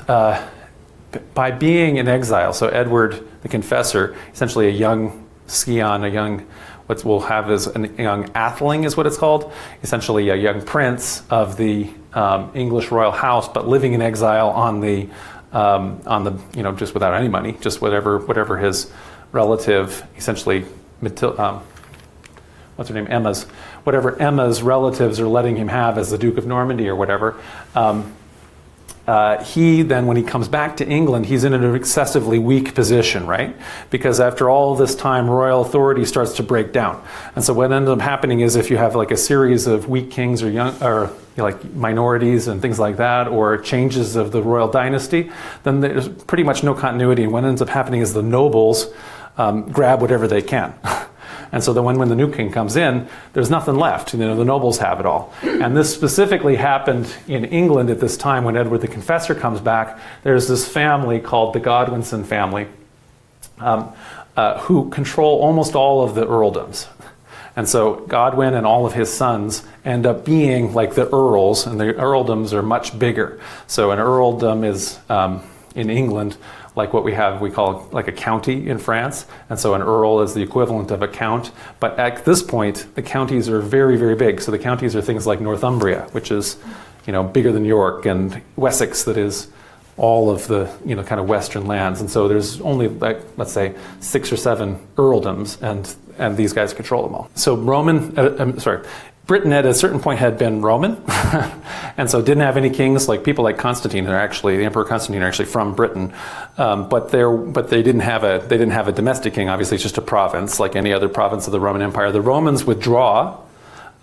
by being in exile, so Edward the Confessor, essentially a young scion, what we'll have is a young atheling is what it's called, essentially a young prince of the English royal house, but living in exile on the just without any money, just whatever his relative, essentially whatever Emma's relatives are letting him have as the Duke of Normandy or whatever. he then, when he comes back to England, he's in an excessively weak position, right? Because after all this time, royal authority starts to break down. And so what ends up happening is if you have like a series of weak kings or like minorities and things like that, or changes of the royal dynasty, then there's pretty much no continuity. And what ends up happening is the nobles grab whatever they can. And so then when the new king comes in, there's nothing left. The nobles have it all. And this specifically happened in England at this time when Edward the Confessor comes back. There's this family called the Godwinson family who control almost all of the earldoms. And so Godwin and all of his sons end up being like the earls, and the earldoms are much bigger. So an earldom is, in England, like what we call like a county in France. And so an earl is the equivalent of a count. But at this point, the counties are very, very big. So the counties are things like Northumbria, which is, bigger than York, and Wessex, that is all of the, kind of western lands. And so there's only, like, let's say, 6 or 7 earldoms, and these guys control them all. So Britain at a certain point had been Roman, and so didn't have any kings. Like people like Constantine the Emperor Constantine are actually from Britain, but they didn't have a domestic king. Obviously, it's just a province, like any other province of the Roman Empire. The Romans withdraw,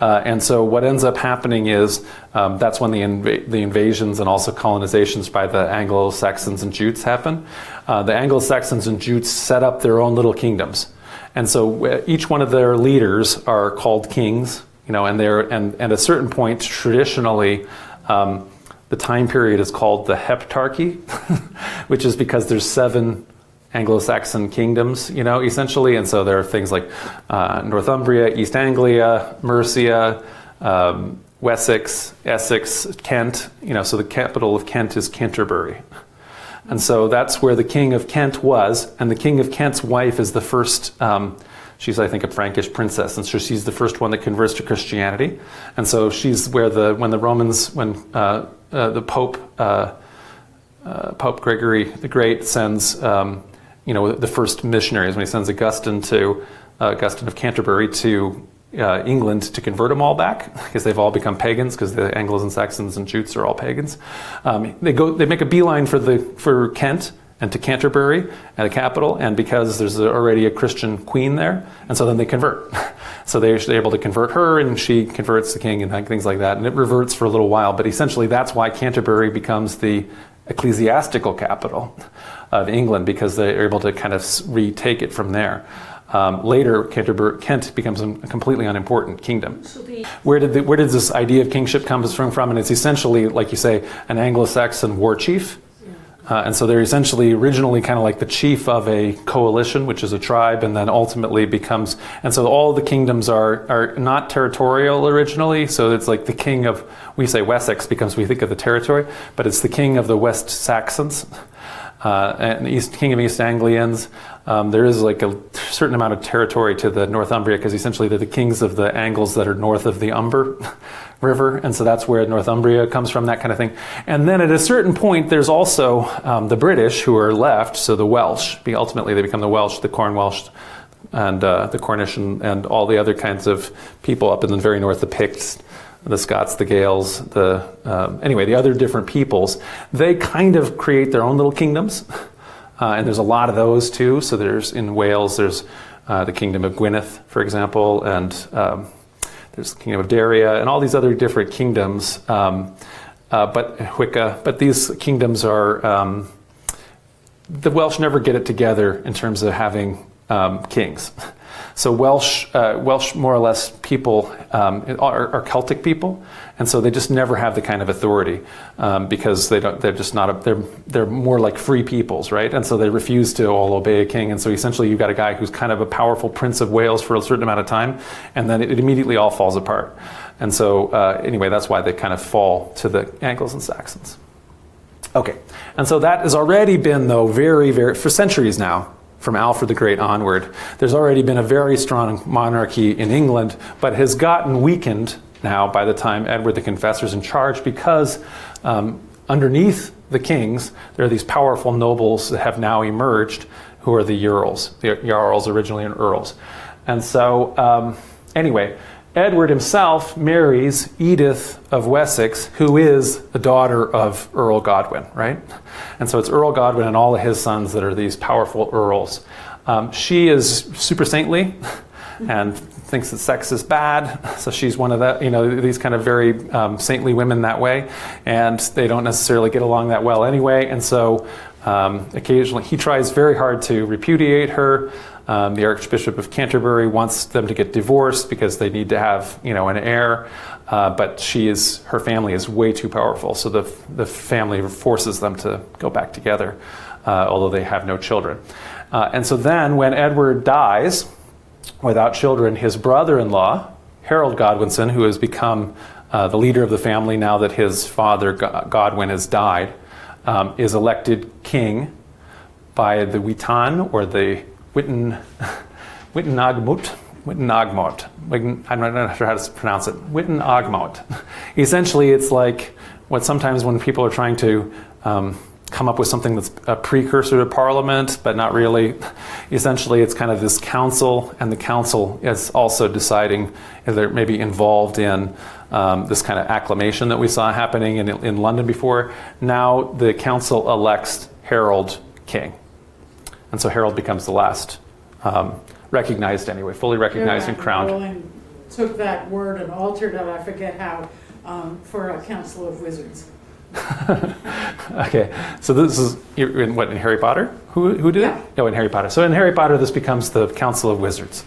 and so what ends up happening is that's when the invasions and also colonizations by the Anglo-Saxons and Jutes happen. The Anglo-Saxons and Jutes set up their own little kingdoms, and so each one of their leaders are called kings. And at a certain point, traditionally, the time period is called the Heptarchy, which is because there's 7 Anglo-Saxon kingdoms, essentially. And so there are things like Northumbria, East Anglia, Mercia, Wessex, Essex, Kent. So the capital of Kent is Canterbury. And so that's where the King of Kent was. And the King of Kent's wife is the first... she's, I think, a Frankish princess, and so she's the first one that converts to Christianity. And so she's where the Pope Gregory the Great sends, the first missionaries, when he sends Augustine of Canterbury to England to convert them all back, because they've all become pagans, because the Anglos and Saxons and Jutes are all pagans. They make a beeline for Kent, and to Canterbury, and the capital, and because there's already a Christian queen there, and so then they convert. So they're able to convert her, and she converts the king, and things like that, and it reverts for a little while, but essentially that's why Canterbury becomes the ecclesiastical capital of England, because they're able to kind of retake it from there. Later, Kent becomes a completely unimportant kingdom. So where did this idea of kingship come from? And it's essentially, like you say, an Anglo-Saxon war chief. And so they're essentially originally kind of like the chief of a coalition, which is a tribe, and then ultimately becomes... And so all the kingdoms are not territorial originally, so it's like the king of... We say Wessex because we think of the territory, but it's the king of the West Saxons, and the king of East Anglians. There is like a certain amount of territory to the Northumbria, because essentially they're the kings of the Angles that are north of the Humber River, and so that's where Northumbria comes from, that kind of thing. And then at a certain point, there's also the British who are left, so the Welsh. Ultimately, they become the Welsh, the Corn Welsh, and the Cornish, and all the other kinds of people up in the very north, the Picts, the Scots, the Gaels, the other different peoples. They kind of create their own little kingdoms, and there's a lot of those too. So there's, in Wales, there's the Kingdom of Gwynedd, for example, and there's the Kingdom of Daria, and all these other different kingdoms, but these kingdoms are, the Welsh never get it together in terms of having kings. So Welsh more or less people are Celtic people, and so they just never have the kind of authority because they're just not they're more like free peoples, right? And so they refuse to all obey a king, and so essentially you've got a guy who's kind of a powerful Prince of Wales for a certain amount of time, and then it immediately all falls apart. And so that's why they kind of fall to the Angles and Saxons. Okay, and so that has already been, though, very, very, for centuries now, from Alfred the Great onward, there's already been a very strong monarchy in England, but has gotten weakened now by the time Edward the Confessor's in charge, because underneath the kings, there are these powerful nobles that have now emerged, who are the Jarls originally, and earls. And so, Edward himself marries Edith of Wessex, who is the daughter of Earl Godwin, right? And so it's Earl Godwin and all of his sons that are these powerful earls. She is super saintly and thinks that sex is bad. So she's one of the, these kind of very saintly women that way. And they don't necessarily get along that well anyway. And so occasionally he tries very hard to repudiate her. The Archbishop of Canterbury wants them to get divorced because they need to have, an heir. But her family is way too powerful. So the family forces them to go back together, although they have no children. And so then when Edward dies without children, his brother-in-law, Harold Godwinson, who has become the leader of the family now that his father Godwin has died, is elected king by the Witan or the Wittenagmot. I'm not sure how to pronounce it. Wittenagmot. Essentially, it's like what sometimes when people are trying to come up with something that's a precursor to Parliament, but not really. Essentially, it's kind of this council, and the council is also deciding if they're maybe involved in this kind of acclamation that we saw happening in London before. Now the council elects Harold king. And so Harold becomes the last recognized anyway, fully recognized and crowned. Rowling took that word and altered it, I forget how, for a council of wizards. Okay, so this is in Harry Potter? Who did it? No, in Harry Potter. So in Harry Potter, this becomes the Council of Wizards.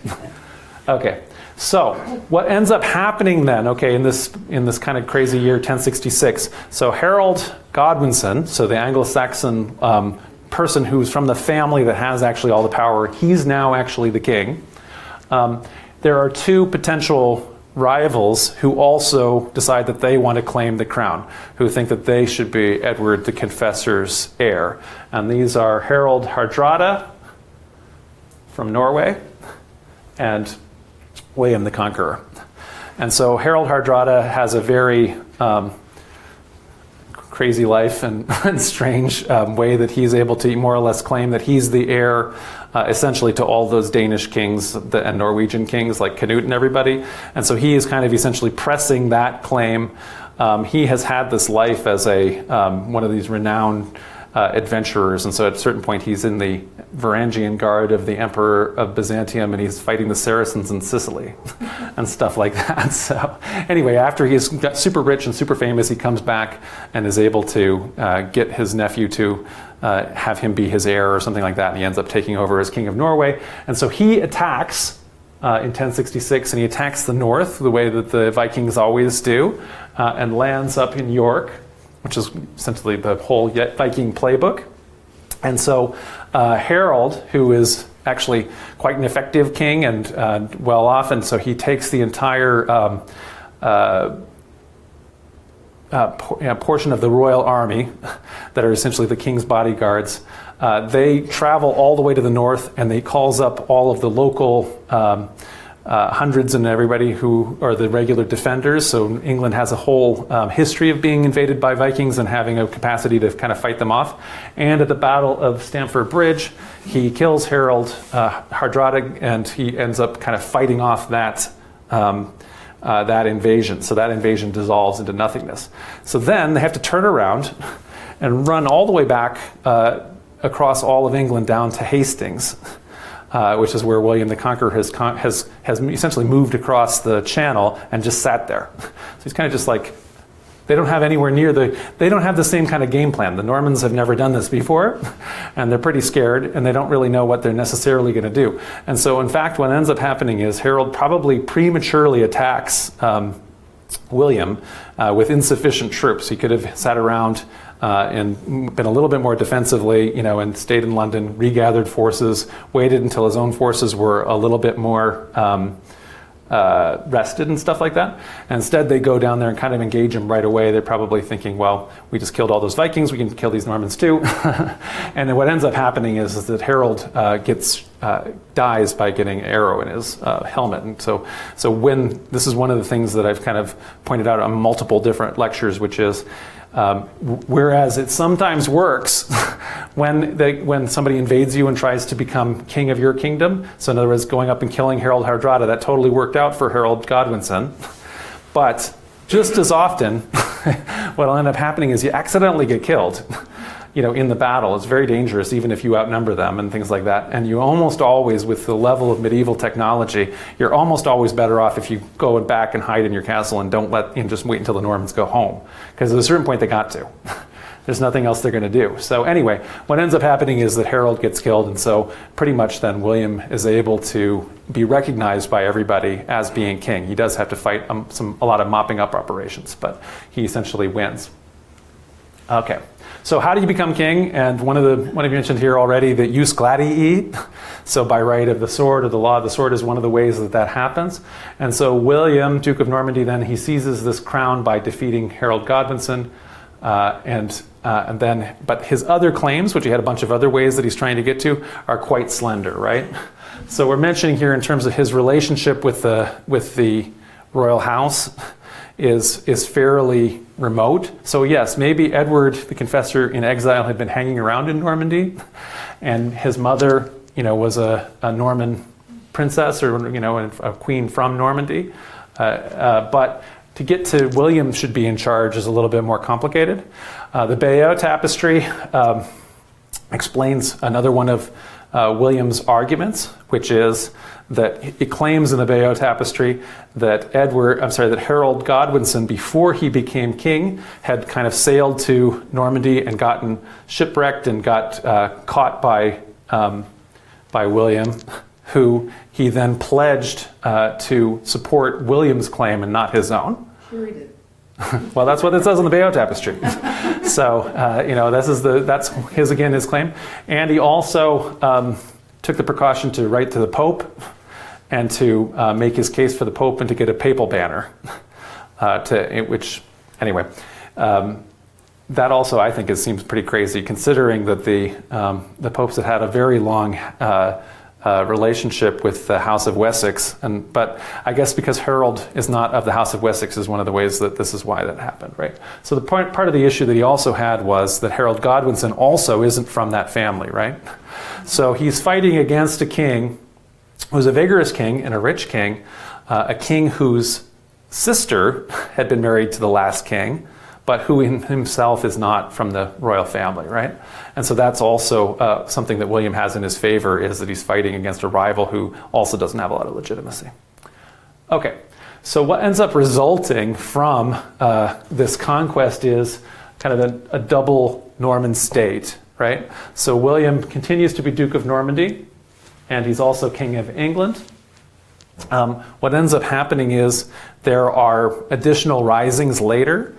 Okay, so what ends up happening then? Okay, in this kind of crazy year, 1066. So Harold Godwinson, so the Anglo-Saxon person who's from the family that has actually all the power, he's now actually the king. There are two potential rivals who also decide that they want to claim the crown, who think that they should be Edward the Confessor's heir. And these are Harold Hardrada from Norway and William the Conqueror. And so Harold Hardrada has a very crazy life and strange way that he's able to more or less claim that he's the heir essentially to all those Danish kings and Norwegian kings like Canute and everybody. And so he is kind of essentially pressing that claim. He has had this life as one of these renowned adventurers, and so at a certain point he's in the Varangian Guard of the Emperor of Byzantium, and he's fighting the Saracens in Sicily and stuff like that. So anyway, after he's got super rich and super famous, he comes back and is able to get his nephew to have him be his heir or something like that, and he ends up taking over as King of Norway. And so he attacks in 1066, and he attacks the north the way that the Vikings always do, and lands up in York, which is essentially the whole Viking playbook. And so Harold, who is actually quite an effective king and well off, and so he takes the entire portion of the royal army that are essentially the king's bodyguards. They travel all the way to the north, and he calls up all of the local hundreds and everybody who are the regular defenders. So England has a whole history of being invaded by Vikings and having a capacity to kind of fight them off. And at the Battle of Stamford Bridge, he kills Harold Hardrada, and he ends up kind of fighting off that invasion. So that invasion dissolves into nothingness. So then they have to turn around and run all the way back across all of England down to Hastings, which is where William the Conqueror has essentially moved across the channel and just sat there. So he's kind of just like, they don't have the same kind of game plan. The Normans have never done this before, and they're pretty scared, and they don't really know what they're necessarily going to do. And so, in fact, what ends up happening is Harold probably prematurely attacks William with insufficient troops. He could have sat around and been a little bit more defensively, and stayed in London, regathered forces, waited until his own forces were a little bit more rested and stuff like that. And instead, they go down there and kind of engage him right away. They're probably thinking, well, we just killed all those Vikings, we can kill these Normans too. And then what ends up happening is that Harold dies by getting an arrow in his helmet. And so when this is one of the things that I've kind of pointed out on multiple different lectures, which is whereas it sometimes works when somebody invades you and tries to become king of your kingdom, so in other words, going up and killing Harold Hardrada, that totally worked out for Harold Godwinson. But just as often, what will end up happening is you accidentally get killed, in the battle. It's very dangerous, even if you outnumber them and things like that. And you almost always, with the level of medieval technology, you're almost always better off if you go back and hide in your castle and just wait until the Normans go home. Because at a certain point they got to. There's nothing else they're going to do. So anyway, what ends up happening is that Harold gets killed, and so pretty much then William is able to be recognized by everybody as being king. He does have to fight a lot of mopping up operations, but he essentially wins. Okay, so how do you become king? And one of you mentioned here already that jus gladii, so by right of the sword, or the law of the sword, is one of the ways that happens. And so William, Duke of Normandy, then he seizes this crown by defeating Harold Godwinson, but his other claims, which he had a bunch of other ways that he's trying to get to, are quite slender, right? So we're mentioning here in terms of his relationship with the royal house is fairly remote. So yes, maybe Edward the Confessor in exile had been hanging around in Normandy, and his mother, was a Norman princess, or a queen from Normandy, but to get to William should be in charge is a little bit more complicated. The Bayeux Tapestry explains another one of William's arguments, which is that it claims in the Bayeux Tapestry that Harold Godwinson, before he became king, had kind of sailed to Normandy and gotten shipwrecked and got caught by William, who he then pledged to support William's claim and not his own. Sure he did. Well, that's what it says in the Bayeux Tapestry. So, that's his claim. And he also took the precaution to write to the Pope and to make his case for the Pope and to get a papal banner. That also, I think, seems pretty crazy, considering that the popes had a very long relationship with the House of Wessex, but I guess because Harold is not of the House of Wessex is one of the ways that this is why that happened, right? So the part of the issue that he also had was that Harold Godwinson also isn't from that family, right? So he's fighting against a king who's a vigorous king and a rich king, a king whose sister had been married to the last king, but who himself is not from the royal family, right? And so that's also something that William has in his favor, is that he's fighting against a rival who also doesn't have a lot of legitimacy. Okay, so what ends up resulting from this conquest is kind of a double Norman state, right? So William continues to be Duke of Normandy, and he's also King of England. What ends up happening is there are additional risings later.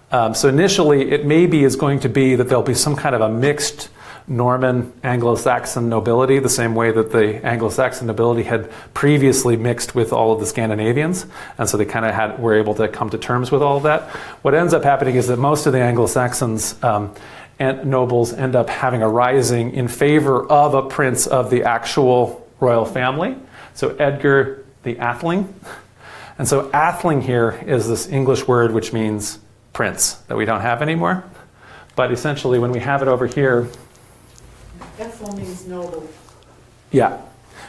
So initially, it maybe is going to be that there'll be some kind of a mixed Norman Anglo-Saxon nobility, the same way that the Anglo-Saxon nobility had previously mixed with all of the Scandinavians, and so they kind of were able to come to terms with all of that. What ends up happening is that most of the Anglo-Saxons and nobles end up having a rising in favor of a prince of the actual royal family. So Edgar the Atheling. And so Atheling here is this English word which means prince that we don't have anymore. But essentially when we have it over here, Ethel means noble. yeah.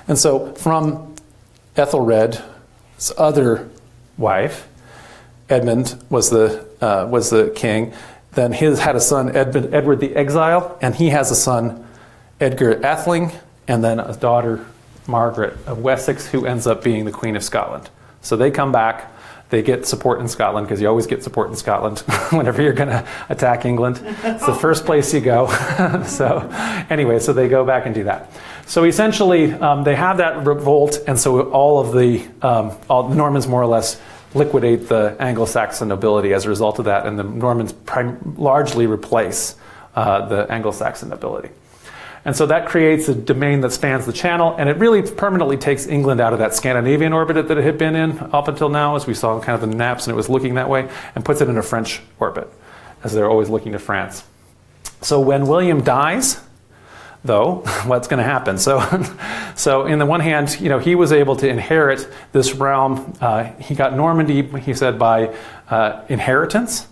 And so from Ethelred's other wife, Edmund was the king. Then had a son, Edward the Exile, and he has a son, Edgar Atheling, and then a daughter, Margaret of Wessex, who ends up being the Queen of Scotland. So they come back, they get support in Scotland, because you always get support in Scotland whenever you're going to attack England. It's the first place you go. So they go back and do that. So essentially, they have that revolt, and so all the Normans more or less liquidate the Anglo-Saxon nobility as a result of that, and the Normans largely replace the Anglo-Saxon nobility. And so that creates a domain that spans the channel, and it really permanently takes England out of that Scandinavian orbit that it had been in up until now, as we saw kind of in the maps, and it was looking that way, and puts it in a French orbit, as they're always looking to France. So when William dies, though, what's going to happen? So in the one hand, he was able to inherit this realm. He got Normandy, he said, by inheritance.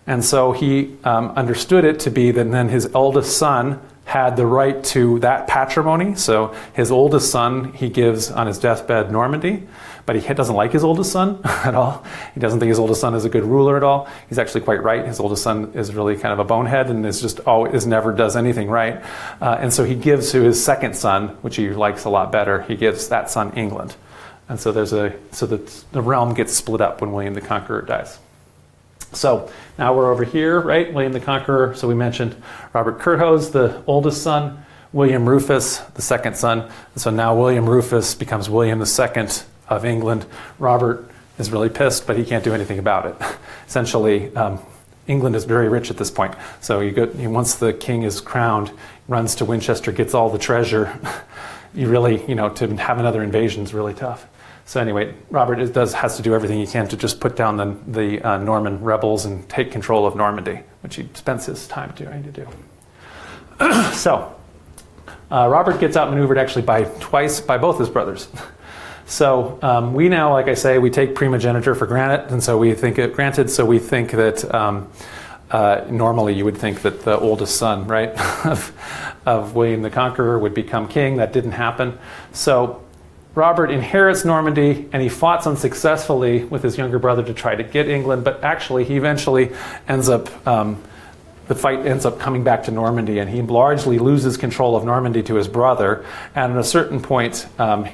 And so he understood it to be that then his eldest son had the right to that patrimony. So his oldest son he gives on his deathbed Normandy, but he doesn't like his oldest son at all. He doesn't think his oldest son is a good ruler at all. He's actually quite right. His oldest son is really kind of a bonehead and never does anything right. And so he gives to his second son, which he likes a lot better, he gives that son England. And so the realm gets split up when William the Conqueror dies. So now we're over here, right? William the Conqueror. So we mentioned Robert Curthose, the oldest son, William Rufus, the second son. And so now William Rufus becomes William II of England. Robert is really pissed, but he can't do anything about it. Essentially, England is very rich at this point. So once the king is crowned, runs to Winchester, gets all the treasure. You really, to have another invasion is really tough. So anyway, Robert has to do everything he can to just put down the Norman rebels and take control of Normandy, which he spends his time trying to do. So Robert gets outmaneuvered actually twice by both his brothers. So we now, like I say, we take primogeniture for granted, and so we think that normally you would think that the oldest son, right, of William the Conqueror would become king. That didn't happen. So Robert inherits Normandy, and he fought unsuccessfully with his younger brother to try to get England, but actually he eventually the fight ends up coming back to Normandy, and he largely loses control of Normandy to his brother. And at a certain point,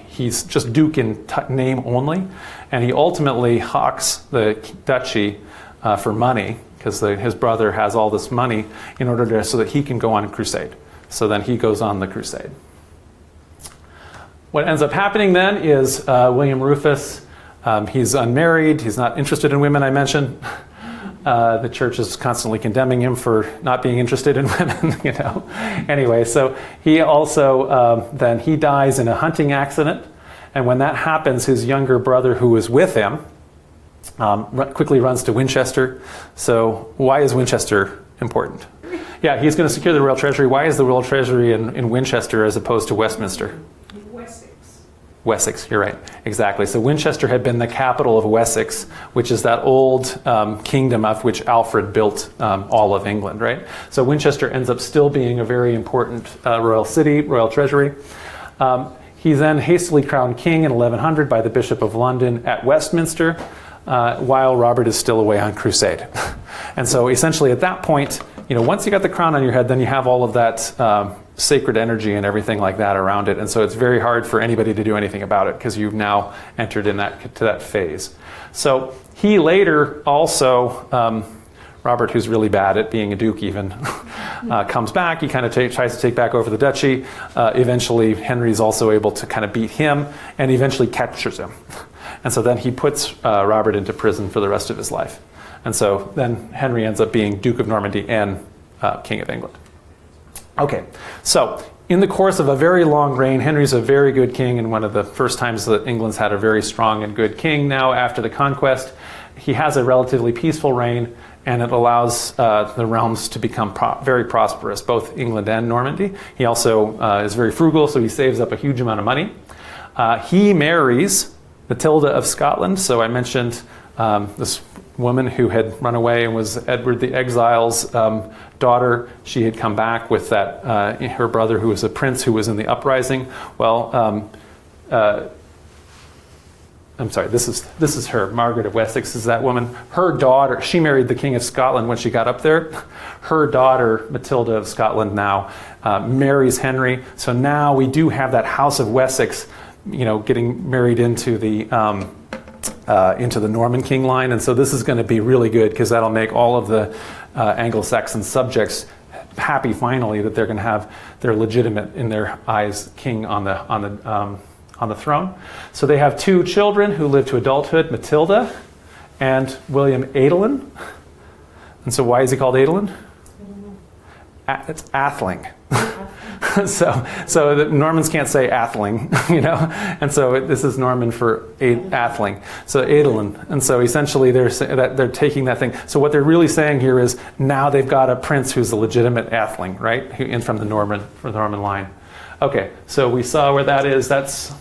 he's just duke in name only, and he ultimately hawks the duchy for money, because his brother has all this money so that he can go on a crusade. So then he goes on the crusade. What ends up happening then is William Rufus, he's unmarried, he's not interested in women, I mentioned. The church is constantly condemning him for not being interested in women, Anyway, so he also, then he dies in a hunting accident. And when that happens, his younger brother who was with him quickly runs to Winchester. So why is Winchester important? Yeah, he's going to secure the royal treasury. Why is the royal treasury in Winchester as opposed to Westminster? Wessex, you're right, exactly. So Winchester had been the capital of Wessex, which is that old kingdom of which Alfred built all of England, right? So Winchester ends up still being a very important royal city, royal treasury. He's then hastily crowned king in 1100 by the Bishop of London at Westminster, while Robert is still away on crusade. And so essentially at that point, once you got the crown on your head, then you have all of that sacred energy and everything like that around it. And so it's very hard for anybody to do anything about it because you've now entered to that phase. So he later also, Robert, who's really bad at being a duke even, comes back. He kind of tries to take back over the duchy. Eventually, Henry's also able to kind of beat him and eventually captures him. And so then he puts Robert into prison for the rest of his life. And so then Henry ends up being Duke of Normandy and King of England. Okay, so in the course of a very long reign, Henry's a very good king, and one of the first times that England's had a very strong and good king now after the conquest. He has a relatively peaceful reign, and it allows the realms to become very prosperous, both England and Normandy. He also is very frugal, so he saves up a huge amount of money. He marries Matilda of Scotland. So I mentioned this woman who had run away and was Edward the Exile's daughter. She had come back with her brother who was a prince who was in the uprising. Well, I'm sorry, this is her. Margaret of Wessex is that woman. Her daughter, she married the King of Scotland when she got up there. Her daughter, Matilda of Scotland, now marries Henry. So now we do have that House of Wessex, getting married into the Norman king line. And so this is going to be really good because that'll make all of the Anglo-Saxon subjects happy finally that they're going to have their legitimate, in their eyes, king on the throne. So they have two children who live to adulthood, Matilda and William Adelin. And so why is he called Adelin? It's Atheling. So the Normans can't say Atheling, and so this is Norman for Atheling. So Adelin, and so essentially they're taking that thing. So what they're really saying here is now they've got a prince who's a legitimate Atheling, right, in from the Norman line. Okay, so we saw where that is. That's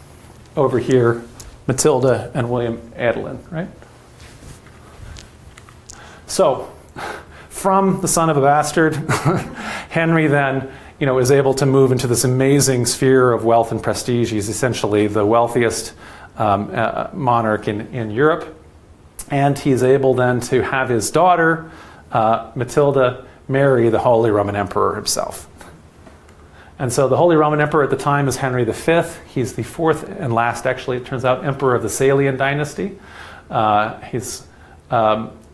over here, Matilda and William Adelin, right? So from the son of a bastard, Henry then is able to move into this amazing sphere of wealth and prestige. He's essentially the wealthiest monarch in Europe. And he's able then to have his daughter, Matilda, marry the Holy Roman Emperor himself. And so the Holy Roman Emperor at the time is Henry V. He's the fourth and last, actually, it turns out, emperor of the Salian dynasty.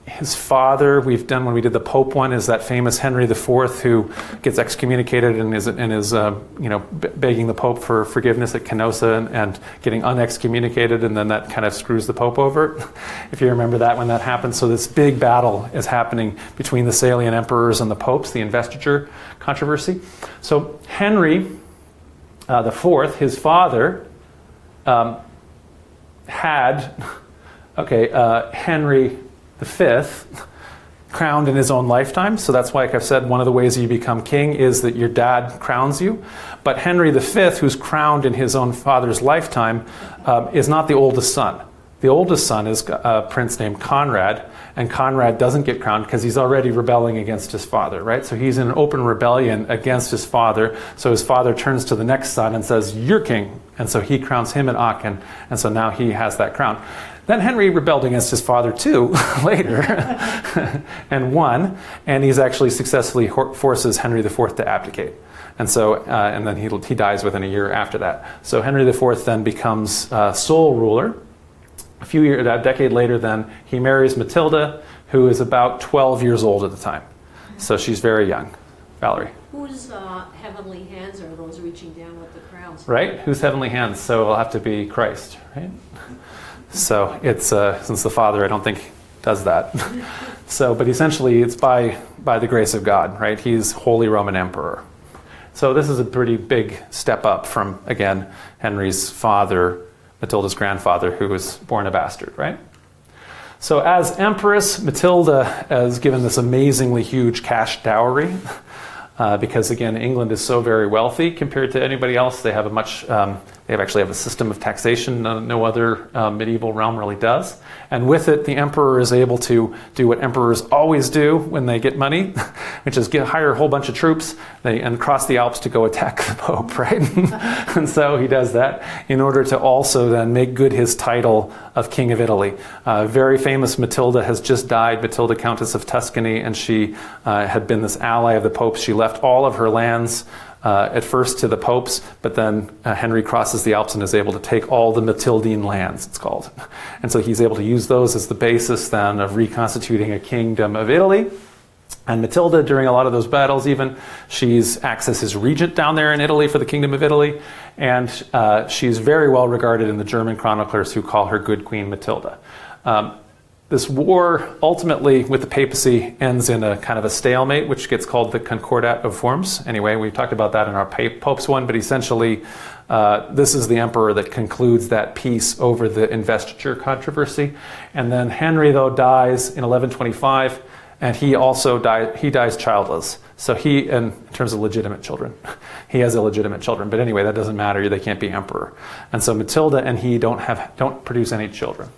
His father, we've done when we did the Pope one, is that famous Henry IV who gets excommunicated and is begging the Pope for forgiveness at Canossa and getting unexcommunicated, and then that kind of screws the Pope over, if you remember that when that happened. So this big battle is happening between the Salian emperors and the popes, the investiture controversy. So Henry IV, his father, had Henry V crowned in his own lifetime. So that's why, like I've said, one of the ways you become king is that your dad crowns you. But Henry V, who's crowned in his own father's lifetime, is not the oldest son. The oldest son is a prince named Conrad, and Conrad doesn't get crowned because he's already rebelling against his father, right? So he's in an open rebellion against his father. So his father turns to the next son and says, "You're king." And so he crowns him at Aachen, and so now he has that crown. Then Henry rebelled against his father too, later, and won, and he's actually successfully forces Henry IV to abdicate. And so, and then he dies within a year after that. So Henry IV then becomes sole ruler. A decade later then, he marries Matilda, who is about 12 years old at the time. So she's very young. Valerie. Whose heavenly hands are those reaching down with the crowns? Right? Whose heavenly hands? So it'll have to be Christ, right? So it's, since the Father, I don't think, does that. So, but essentially it's by the grace of God, right? He's Holy Roman Emperor. So this is a pretty big step up from, again, Henry's father, Matilda's grandfather, who was born a bastard, right? So as Empress, Matilda is given this amazingly huge cash dowry, because again, England is so very wealthy compared to anybody else. They have they actually have a system of taxation no other medieval realm really does. And with it, the emperor is able to do what emperors always do when they get money, which is hire a whole bunch of troops and cross the Alps to go attack the Pope, right? And so he does that in order to also then make good his title of King of Italy. Very famous Matilda has just died, Matilda, Countess of Tuscany, and she had been this ally of the Pope. She left all of her lands at first to the popes, but then Henry crosses the Alps and is able to take all the Matildine lands, it's called. And so he's able to use those as the basis then of reconstituting a kingdom of Italy. And Matilda, during a lot of those battles even, acts as his regent down there in Italy for the Kingdom of Italy. And she's very well regarded in the German chroniclers who call her Good Queen Matilda. This war, ultimately, with the papacy, ends in a kind of a stalemate, which gets called the Concordat of Worms. Anyway, we talked about that in our Pope's one, but essentially, this is the emperor that concludes that peace over the investiture controversy. And then Henry, though, dies in 1125, and he dies childless. So in terms of legitimate children, he has illegitimate children. But anyway, that doesn't matter. They can't be emperor. And so Matilda and he don't produce any children.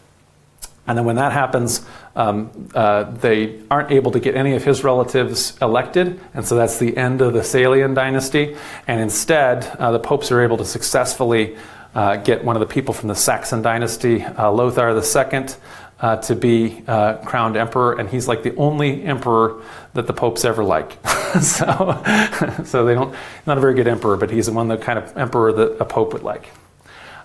And then when that happens, they aren't able to get any of his relatives elected, and so that's the end of the Salian dynasty. And instead, the popes are able to successfully get one of the people from the Saxon dynasty, Lothar II, to be crowned emperor, and he's like the only emperor that the popes ever like. So not a very good emperor, but he's the one, the kind of emperor that a pope would like.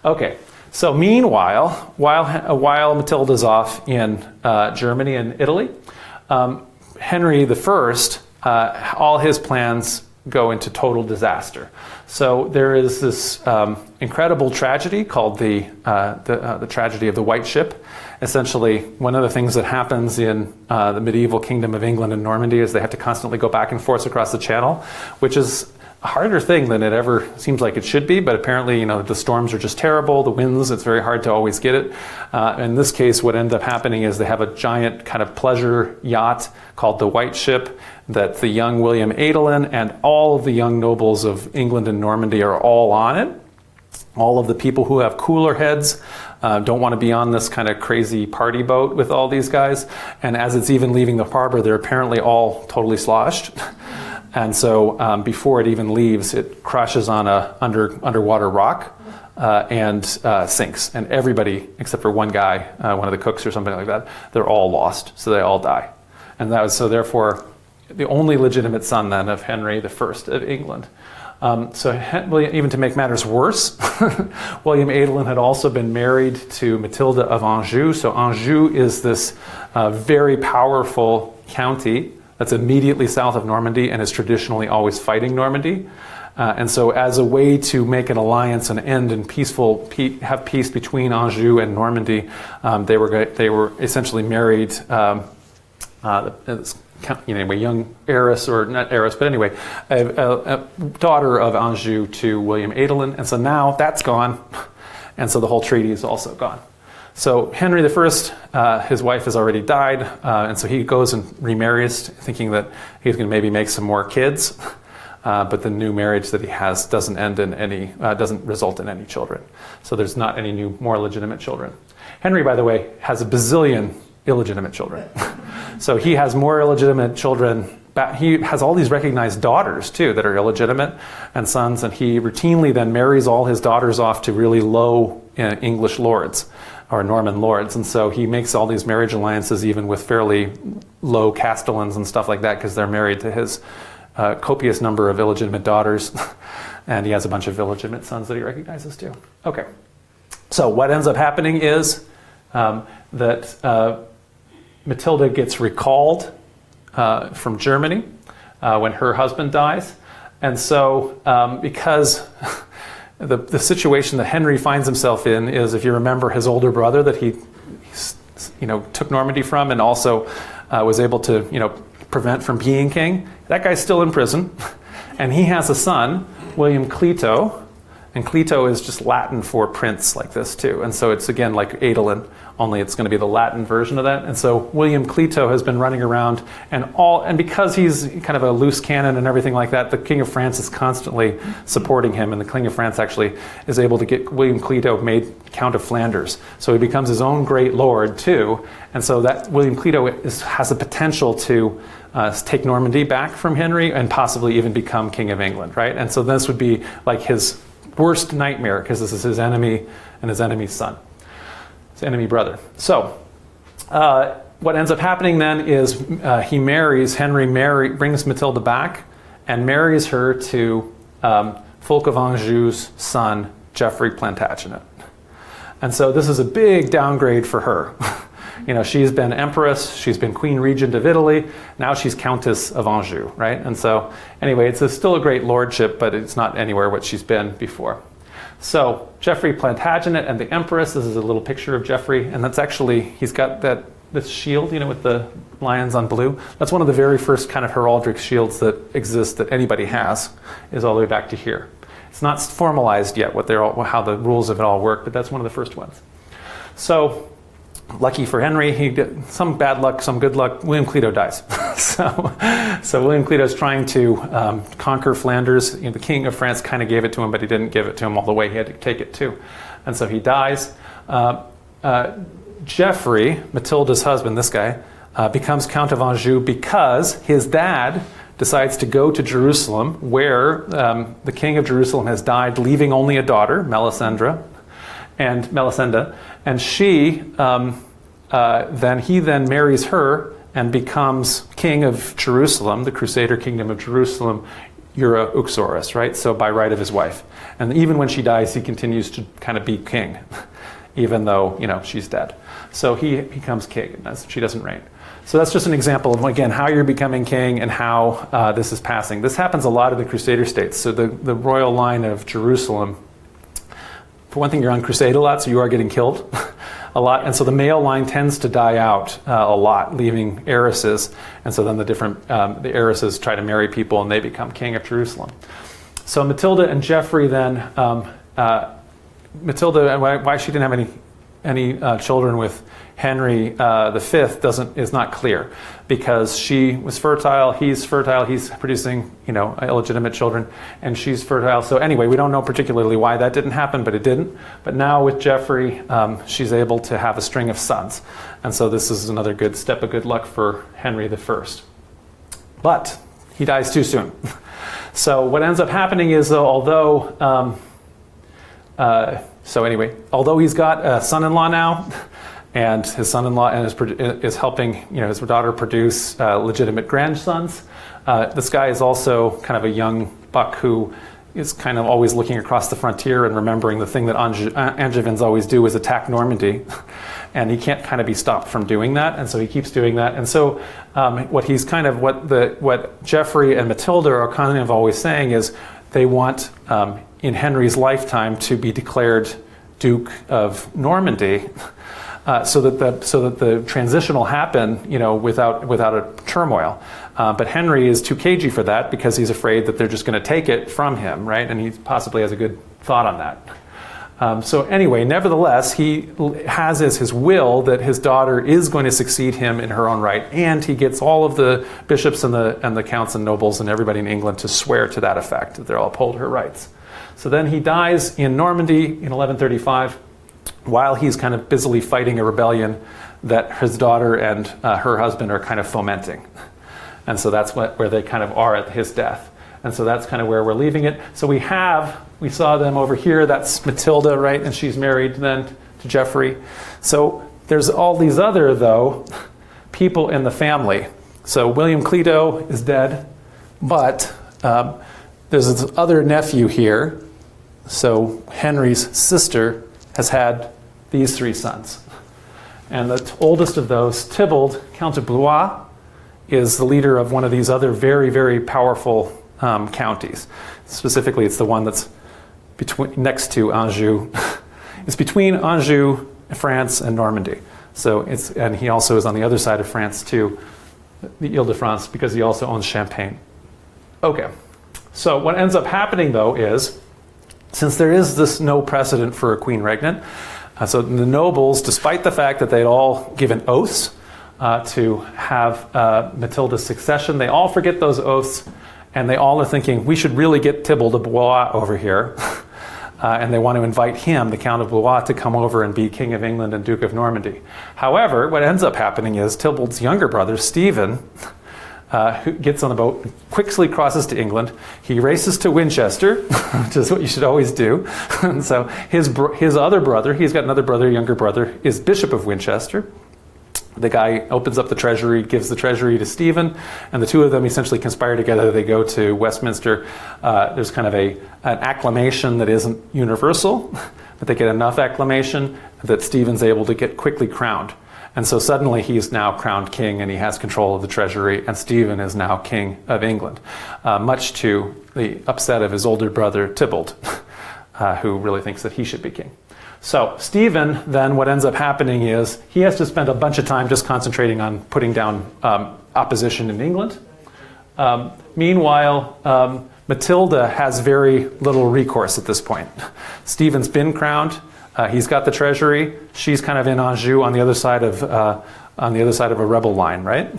Okay. So meanwhile, while Matilda's off in Germany and Italy, Henry I, all his plans go into total disaster. So there is this incredible tragedy called the tragedy of the White Ship. Essentially, one of the things that happens in the medieval kingdom of England and Normandy is they have to constantly go back and forth across the channel, which is a harder thing than it ever seems like it should be, but apparently, the storms are just terrible, the winds, it's very hard to always get it. In this case, what ended up happening is they have a giant kind of pleasure yacht called the White Ship that the young William Adelin and all of the young nobles of England and Normandy are all on it. All of the people who have cooler heads don't want to be on this kind of crazy party boat with all these guys. And as it's even leaving the harbor, they're apparently all totally sloshed. And so before it even leaves, it crashes on a underwater rock and sinks. And everybody, except for one guy, one of the cooks or something like that, they're all lost. So they all die. And that was, so therefore, the only legitimate son then of Henry I of England. Even to make matters worse, William Adelin had also been married to Matilda of Anjou. So Anjou is this very powerful county that's immediately south of Normandy and is traditionally always fighting Normandy. And so as a way to make an alliance and end in have peace between Anjou and Normandy, they were essentially married, young heiress, or not heiress, but anyway, a daughter of Anjou to William Adelin. And so now that's gone. And so the whole treaty is also gone. So Henry I, his wife has already died, and so he goes and remarries, thinking that he's going to maybe make some more kids. But the new marriage that he has doesn't result in any children. So there's not any new, more legitimate children. Henry, by the way, has a bazillion illegitimate children. So he has more illegitimate children. He has all these recognized daughters, too, that are illegitimate, and sons, and he routinely then marries all his daughters off to really low English lords, or Norman lords. And so he makes all these marriage alliances even with fairly low castellans and stuff like that, because they're married to his copious number of illegitimate daughters, and he has a bunch of illegitimate sons that he recognizes too. Okay, so what ends up happening is that Matilda gets recalled from Germany when her husband dies, and so because the situation that Henry finds himself in is, if you remember, his older brother that he took Normandy from, and also was able to prevent from being king. That guy's still in prison, and he has a son, William Clito, and Clito is just Latin for prince, like this too. And so it's again like Adelin, only it's going to be the Latin version of that. And so William Clito has been running around, and because he's kind of a loose cannon and everything like that, the King of France is constantly supporting him, and the King of France actually is able to get William Clito made Count of Flanders. So he becomes his own great lord too, and so that William Clito has the potential to take Normandy back from Henry and possibly even become King of England, right? And so this would be like his worst nightmare, because this is his enemy and his enemy's son, his enemy brother. So what ends up happening then is Henry brings Matilda back and marries her to Fulk of Anjou's son, Geoffrey Plantagenet. And so this is a big downgrade for her. She's been empress, she's been queen regent of Italy, now she's countess of Anjou, right? And so anyway, it's still a great lordship, but it's not anywhere what she's been before. So Geoffrey Plantagenet and the empress, this is a little picture of Geoffrey, and that's actually, he's got this shield, with the lions on blue. That's one of the very first kind of heraldic shields that exist that anybody has, is all the way back to here. It's not formalized yet how the rules of it all work, but that's one of the first ones. So lucky for Henry, he did some bad luck, some good luck. William Clito dies. so William Clito is trying to conquer Flanders. The King of France kind of gave it to him, but he didn't give it to him all the way. He had to take it too. And so he dies. Geoffrey, Matilda's husband, this guy, becomes Count of Anjou because his dad decides to go to Jerusalem, where the King of Jerusalem has died, leaving only a daughter, Melisenda, and she then marries her and becomes king of Jerusalem, the Crusader kingdom of Jerusalem, Jura Uxoris, right? So by right of his wife. And even when she dies, he continues to kind of be king, even though she's dead. So he becomes king, and she doesn't reign. So that's just an example of, again, how you're becoming king and how this is passing. This happens a lot in the Crusader states. So the royal line of Jerusalem, for one thing, you're on crusade a lot, so you are getting killed a lot. And so the male line tends to die out a lot, leaving heiresses. And so then the heiresses try to marry people, and they become king of Jerusalem. So Matilda and Geoffrey then, Matilda, why she didn't have any children with Henry V is not clear, because she was fertile, he's producing illegitimate children, and she's fertile. So anyway, we don't know particularly why that didn't happen, but it didn't. But now with Geoffrey, she's able to have a string of sons, and so this is another good step of good luck for Henry I. But he dies too soon. So what ends up happening is, although he's got a son-in-law now, and his son-in-law is helping his daughter produce legitimate grandsons. This guy is also kind of a young buck who is kind of always looking across the frontier and remembering the thing that Angevins always do is attack Normandy. And he can't kind of be stopped from doing that, and so he keeps doing that. And so what Geoffrey and Matilda are kind of always saying is they want in Henry's lifetime to be declared Duke of Normandy, so that the transition will happen, without a turmoil. But Henry is too cagey for that because he's afraid that they're just going to take it from him, right? And he possibly has a good thought on that. So anyway, nevertheless, he has as his will that his daughter is going to succeed him in her own right, and he gets all of the bishops and the counts and nobles and everybody in England to swear to that effect, that they'll uphold her rights. So then he dies in Normandy in 1135, while he's kind of busily fighting a rebellion that his daughter and her husband are kind of fomenting. And so that's where they kind of are at his death. And so that's kind of where we're leaving it. So we saw them over here, that's Matilda, right? And she's married then to Geoffrey. So there's all these other, though, people in the family. So William Clito is dead, but there's this other nephew here. So Henry's sister has had these 3 sons. And the oldest of those, Tybalt, Count of Blois, is the leader of one of these other very, very powerful counties. Specifically, it's the one that's next to Anjou. It's between Anjou, France, and Normandy. And he also is on the other side of France too, the Ile-de-France, because he also owns Champagne. Okay, so what ends up happening though is, since there is this no precedent for a queen regnant, so the nobles, despite the fact that they'd all given oaths to have Matilda's succession, they all forget those oaths. And they all are thinking, we should really get Tybalt of Blois over here. And they want to invite him, the Count of Blois, to come over and be King of England and Duke of Normandy. However, what ends up happening is Tybalt's younger brother, Stephen, who gets on the boat, quickly crosses to England. He races to Winchester, which is what you should always do. And so his other brother, he's got another brother, younger brother, is Bishop of Winchester. The guy opens up the treasury, gives the treasury to Stephen, and the two of them essentially conspire together. They go to Westminster. There's kind of an acclamation that isn't universal, but they get enough acclamation that Stephen's able to get quickly crowned. And so suddenly he's now crowned king and he has control of the treasury, and Stephen is now king of England, much to the upset of his older brother Tybalt, who really thinks that he should be king. So Stephen, then what ends up happening is he has to spend a bunch of time just concentrating on putting down opposition in England. Meanwhile, Matilda has very little recourse at this point. Stephen's been crowned. He's got the treasury. She's kind of in Anjou on the other side of a rebel line, right?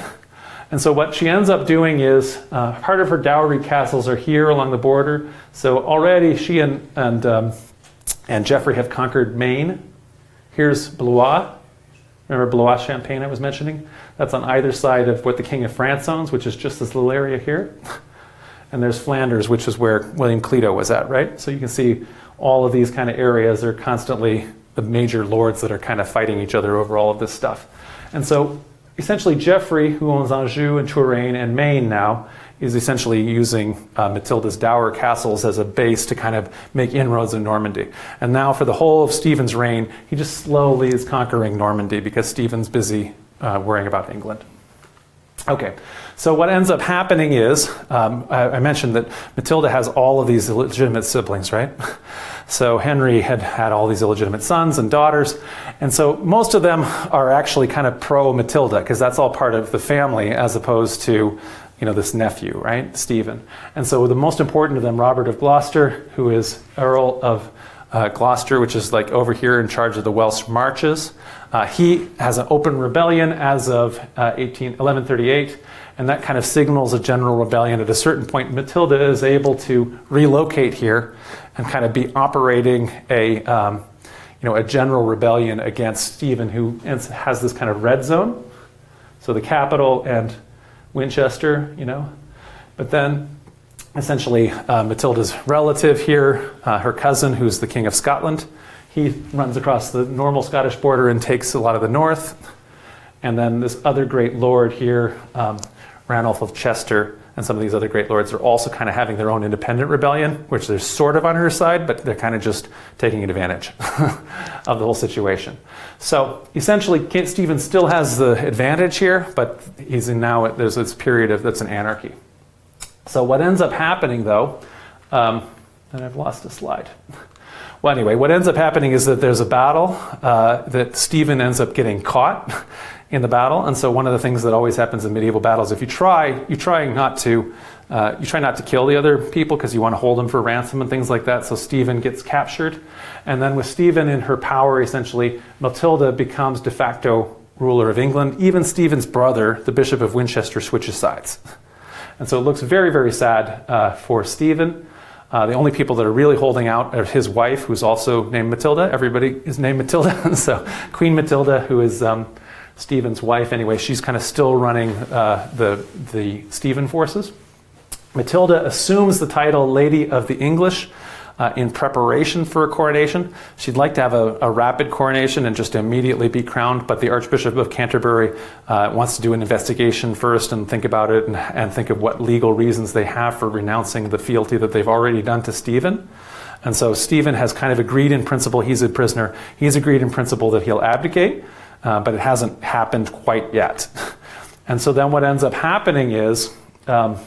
And so what she ends up doing is part of her dowry castles are here along the border. So already she and Geoffrey have conquered Maine. Here's Blois. Remember Blois Champagne I was mentioning? That's on either side of what the King of France owns, which is just this little area here. And there's Flanders, which is where William Clito was at, right? So you can see all of these kind of areas are constantly the major lords that are kind of fighting each other over all of this stuff. And so essentially Geoffrey, who owns Anjou and Touraine and Maine now, is essentially using Matilda's dower castles as a base to kind of make inroads in Normandy. And now for the whole of Stephen's reign, he just slowly is conquering Normandy because Stephen's busy worrying about England. Okay, so what ends up happening is, I mentioned that Matilda has all of these illegitimate siblings, right? So Henry had all these illegitimate sons and daughters, and so most of them are actually kind of pro-Matilda because that's all part of the family as opposed to this nephew, right, Stephen. And so the most important of them, Robert of Gloucester, who is Earl of Gloucester, which is like over here in charge of the Welsh marches. He has an open rebellion as of 1138, and that kind of signals a general rebellion. At a certain point, Matilda is able to relocate here and kind of be operating a general rebellion against Stephen, who has this kind of red zone. So the capital and Winchester, But then, essentially, Matilda's relative here, her cousin, who's the King of Scotland, he runs across the normal Scottish border and takes a lot of the north. And then this other great lord here, Ranulph of Chester, and some of these other great lords are also kind of having their own independent rebellion, which they're sort of on her side, but they're kind of just taking advantage of the whole situation. So essentially, Stephen still has the advantage here, but he's in now, there's this period that's an anarchy. So what ends up happening, though, and I've lost a slide. Well, anyway, what ends up happening is that there's a battle that Stephen ends up getting caught in the battle, and so one of the things that always happens in medieval battles, if you try not to kill the other people because you want to hold them for ransom and things like that. So Stephen gets captured, and then with Stephen in her power, essentially, Matilda becomes de facto ruler of England. Even Stephen's brother, the Bishop of Winchester, switches sides, and so it looks very, very sad for Stephen. The only people that are really holding out are his wife, who's also named Matilda. Everybody is named Matilda. So Queen Matilda, who is Stephen's wife anyway, she's kind of still running the Stephen forces. Matilda assumes the title Lady of the English in preparation for a coronation. She'd like to have a rapid coronation and just immediately be crowned, but the Archbishop of Canterbury wants to do an investigation first and think about it and think of what legal reasons they have for renouncing the fealty that they've already done to Stephen. And so Stephen has kind of agreed in principle, he's a prisoner, he's agreed in principle that he'll abdicate, but it hasn't happened quite yet. And so then what ends up happening is that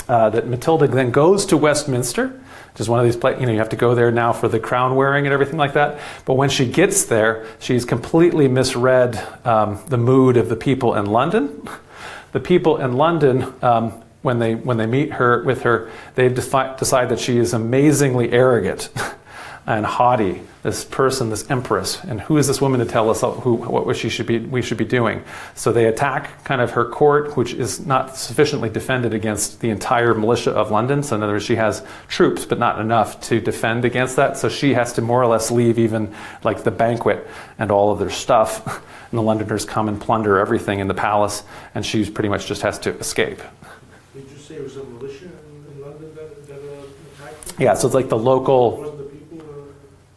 Matilda then goes to Westminster, which is one of these places, you have to go there now for the crown wearing and everything like that. But when she gets there, she's completely misread the mood of the people in London. The people in London, when they meet her with her, they decide that she is amazingly arrogant and haughty, this person, this empress, and who is this woman to tell us what we should be doing? So they attack kind of her court, which is not sufficiently defended against the entire militia of London. So in other words, she has troops, but not enough to defend against that. So she has to more or less leave even like the banquet and all of their stuff. And the Londoners come and plunder everything in the palace, and she pretty much just has to escape. Did you say it was a militia in London that attacked them? Yeah, so it's like the local... Wasn't the people?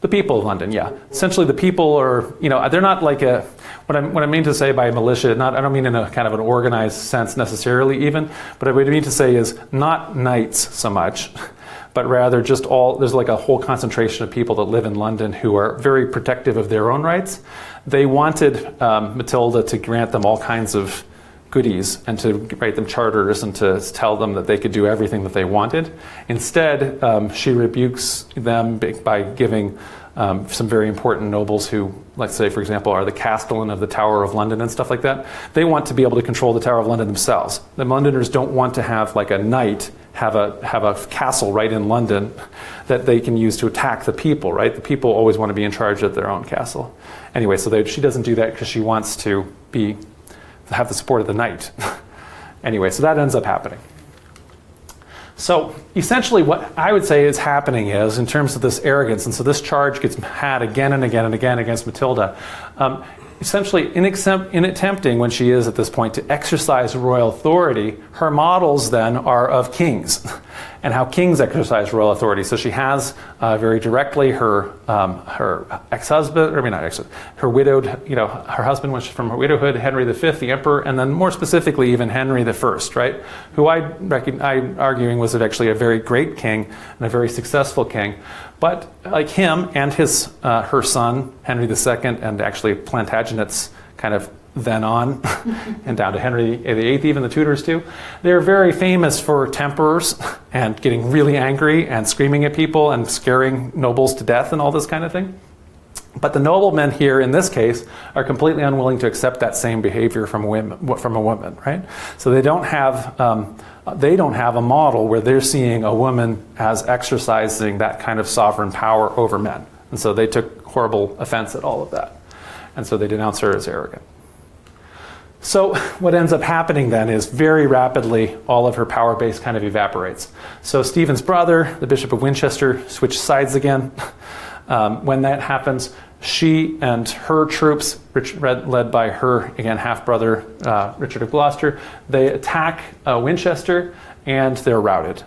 The people of London, yeah. Essentially, the people are, they're not like a, what I mean to say by militia, I don't mean in a kind of an organized sense necessarily even, but what I mean to say is not knights so much, but rather just there's like a whole concentration of people that live in London who are very protective of their own rights. They wanted Matilda to grant them all kinds of goodies and to write them charters and to tell them that they could do everything that they wanted. Instead, she rebukes them by giving some very important nobles who, let's say, for example, are the Castellan of the Tower of London and stuff like that. They want to be able to control the Tower of London themselves. The Londoners don't want to have like a knight have a castle right in London that they can use to attack the people, right? The people always want to be in charge of their own castle. Anyway, so she doesn't do that because she wants to have the support of the knight. Anyway, so that ends up happening. So essentially what I would say is happening is, in terms of this arrogance, and so this charge gets had again and again and again against Matilda, essentially in attempting, when she is at this point, to exercise royal authority, her models then are of kings and how kings exercise royal authority. So she has very directly her ex-husband, her widowed, her husband was from her widowhood, Henry V, the emperor, and then more specifically even Henry I, right? Who I'm arguing was actually a very great king and a very successful king. But like him and her son, Henry II, and actually Plantagenets kind of then on, and down to Henry VIII, even the Tudors too, they're very famous for temperers and getting really angry and screaming at people and scaring nobles to death and all this kind of thing. But the noblemen here, in this case, are completely unwilling to accept that same behavior from a woman, right? So they don't have a model where they're seeing a woman as exercising that kind of sovereign power over men. And so they took horrible offense at all of that. And so they denounce her as arrogant. So what ends up happening then is very rapidly all of her power base kind of evaporates. So Stephen's brother, the Bishop of Winchester, switch sides again. When that happens, she and her troops, led by her, again, half-brother, Richard of Gloucester, they attack Winchester, and they're routed.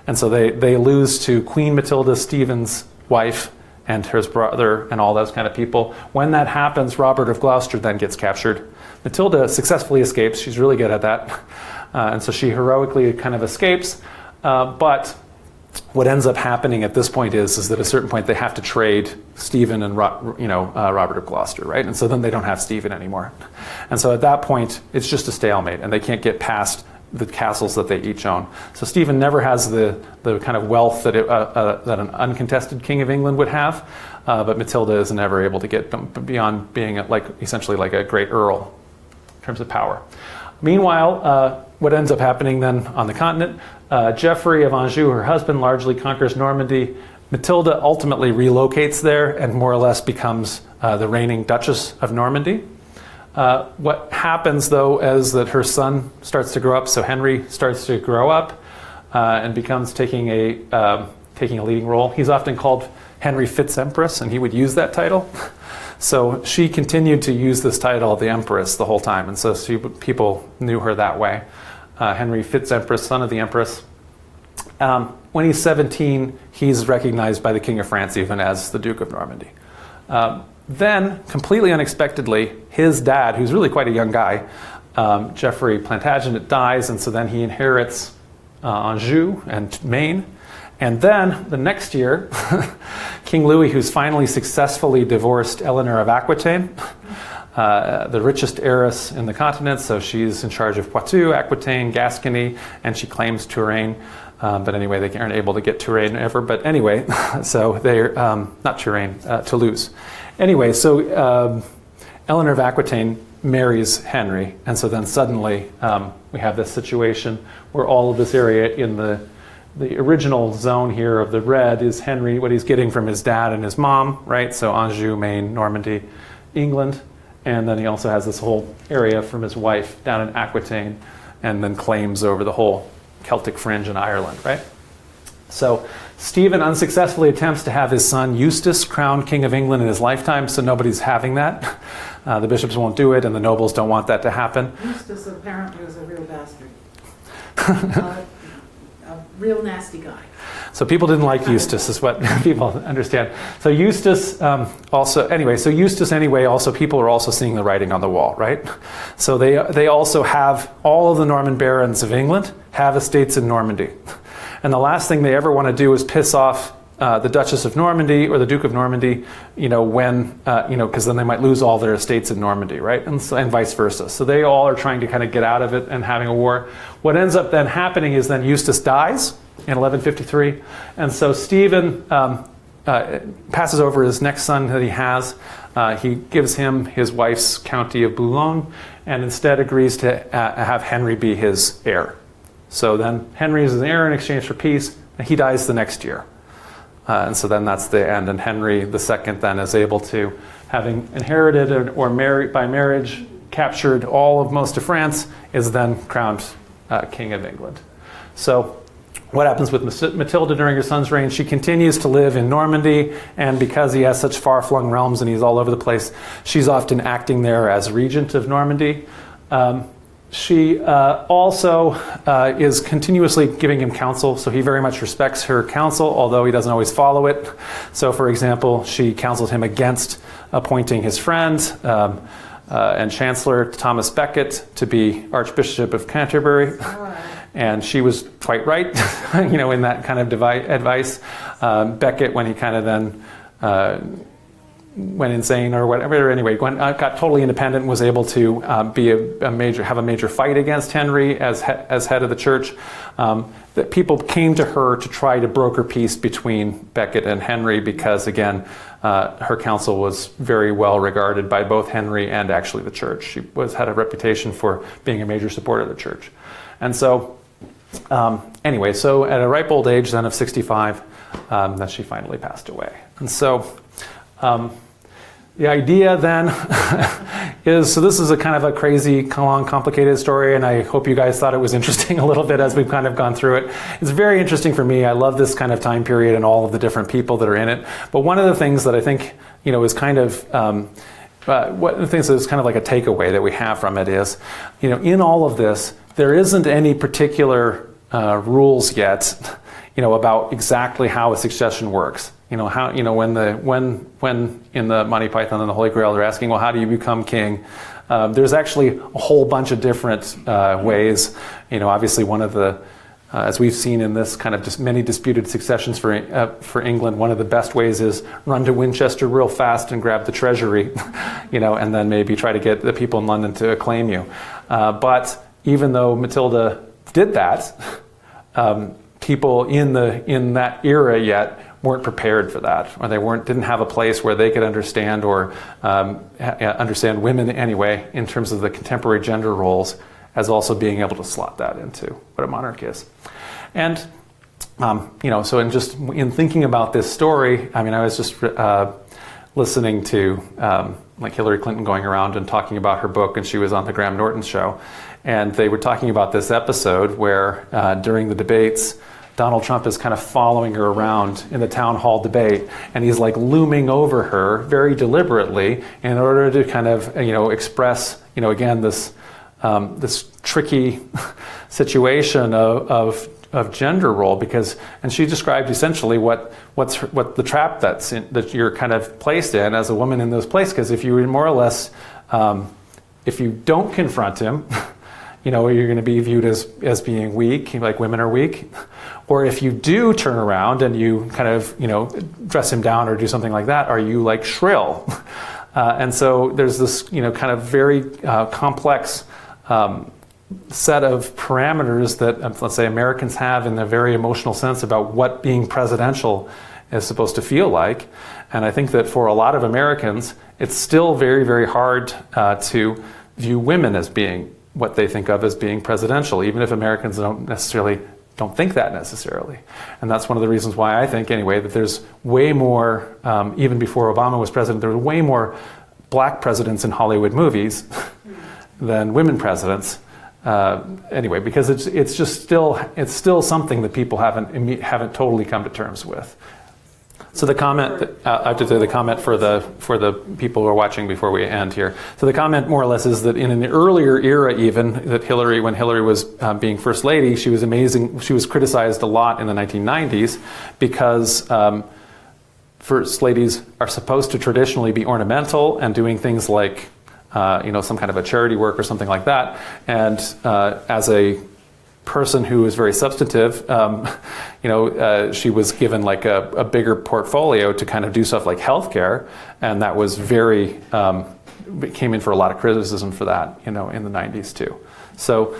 And so they lose to Queen Matilda, Stephen's wife, and his brother, and all those kind of people. When that happens, Robert of Gloucester then gets captured. Matilda successfully escapes. She's really good at that. And so she heroically kind of escapes. But what ends up happening at this point is that at a certain point they have to trade Stephen and Robert of Gloucester, right? And so then they don't have Stephen anymore. And so at that point, it's just a stalemate, and they can't get past the castles that they each own. So Stephen never has the kind of wealth that an uncontested king of England would have, but Matilda is never able to get beyond being essentially like a great earl in terms of power. Meanwhile, what ends up happening then on the continent, Geoffrey of Anjou, her husband, largely conquers Normandy. Matilda ultimately relocates there and more or less becomes the reigning Duchess of Normandy. What happens, though, is that her son starts to grow up. So Henry starts to grow up and becomes taking a leading role. He's often called Henry Fitz-Empress, and he would use that title. So she continued to use this title of the Empress the whole time, and so people knew her that way. Henry Fitz-Empress, son of the Empress. When he's 17, he's recognized by the King of France even as the Duke of Normandy. Then, completely unexpectedly, his dad, who's really quite a young guy, Geoffrey Plantagenet, dies, and so then he inherits Anjou and Maine. And then, the next year, King Louis, who's finally successfully divorced Eleanor of Aquitaine, the richest heiress in the continent, so she's in charge of Poitou, Aquitaine, Gascony, and she claims Touraine. But anyway, they aren't able to get Touraine ever. But anyway, so they're, not Touraine, Toulouse. Anyway, so Eleanor of Aquitaine marries Henry, and so then suddenly we have this situation where all of this area in the original zone here of the red is Henry, what he's getting from his dad and his mom, right? So Anjou, Maine, Normandy, England, and then he also has this whole area from his wife down in Aquitaine, and then claims over the whole Celtic fringe in Ireland, right? So Stephen unsuccessfully attempts to have his son Eustace crowned King of England in his lifetime, so nobody's having that. The bishops won't do it, and the nobles don't want that to happen. Eustace apparently was a real bastard. A real nasty guy. So people didn't like Eustace, is what people understand. So Eustace also people are also seeing the writing on the wall, right? So they also have, all of the Norman barons of England have estates in Normandy. And the last thing they ever want to do is piss off the Duchess of Normandy or the Duke of Normandy, because then they might lose all their estates in Normandy, right? And vice versa. So they all are trying to kind of get out of it and having a war. What ends up then happening is then Eustace dies in 1153. And so Stephen passes over his next son that he has. He gives him his wife's county of Boulogne and instead agrees to have Henry be his heir. So then Henry is his heir in exchange for peace, and he dies the next year. And so then that's the end. And Henry II then is able to, having inherited or married by marriage, captured all of most of France, is then crowned King of England. So what happens with Matilda during her son's reign? She continues to live in Normandy, and because he has such far-flung realms and he's all over the place, she's often acting there as regent of Normandy. She also is continuously giving him counsel, so he very much respects her counsel, although he doesn't always follow it. So, for example, she counsels him against appointing his friend and Chancellor Thomas Becket to be Archbishop of Canterbury. And she was quite right, in that kind of advice. Becket, when he kind of then went insane or whatever. Anyway, got totally independent, was able to have a major fight against Henry as head of the church. That people came to her to try to broker peace between Becket and Henry because, again, her counsel was very well regarded by both Henry and actually the church. She had a reputation for being a major supporter of the church. And so, so at a ripe old age then of 65, that she finally passed away. And so, the idea then is, so this is a kind of a crazy, long, complicated story, and I hope you guys thought it was interesting a little bit as we've kind of gone through it. It's very interesting for me. I love this kind of time period and all of the different people that are in it. But one of the things that I think, is kind of, one of the things that is kind of like a takeaway that we have from it is, in all of this, there isn't any particular rules yet, about exactly how a succession works. How when in the Monty Python and the Holy Grail they're asking, well, how do you become king? There's actually a whole bunch of different ways. Obviously one of the as we've seen in this kind of just many disputed successions for England, one of the best ways is run to Winchester real fast and grab the treasury, and then maybe try to get the people in London to acclaim you. But even though Matilda did that, people in that era yet weren't prepared for that, or they didn't have a place where they could understand or understand women anyway in terms of the contemporary gender roles, as also being able to slot that into what a monarch is. And so in thinking about this story, I was just listening to like Hillary Clinton going around and talking about her book, and she was on the Graham Norton show, and they were talking about this episode where during the debates, Donald Trump is kind of following her around in the town hall debate, and he's like looming over her very deliberately in order to kind of express again this tricky situation of gender role, and she described essentially what the trap that you're kind of placed in as a woman in this place, because if you more or less if you don't confront him, you're going to be viewed as being weak, like women are weak. Or if you do turn around and you kind of dress him down or do something like that, are you like shrill? And so there's this kind of very complex set of parameters that, let's say, Americans have in a very emotional sense about what being presidential is supposed to feel like. And I think that for a lot of Americans, it's still very, very hard to view women as being what they think of as being presidential, even if Americans don't think that necessarily. And that's one of the reasons why I think, anyway, that there's way more, even before Obama was president, there were way more black presidents in Hollywood movies than women presidents. Anyway, because it's still something that people haven't totally come to terms with. So the comment, I have to do the comment for the people who are watching before we end here. So the comment more or less is that in an earlier era even, that when Hillary was being First Lady, she was amazing. She was criticized a lot in the 1990s because First Ladies are supposed to traditionally be ornamental and doing things like some kind of a charity work or something like that. And as a person who is very substantive, she was given like a bigger portfolio to kind of do stuff like healthcare, and that was came in for a lot of criticism for that, in the 90s too. So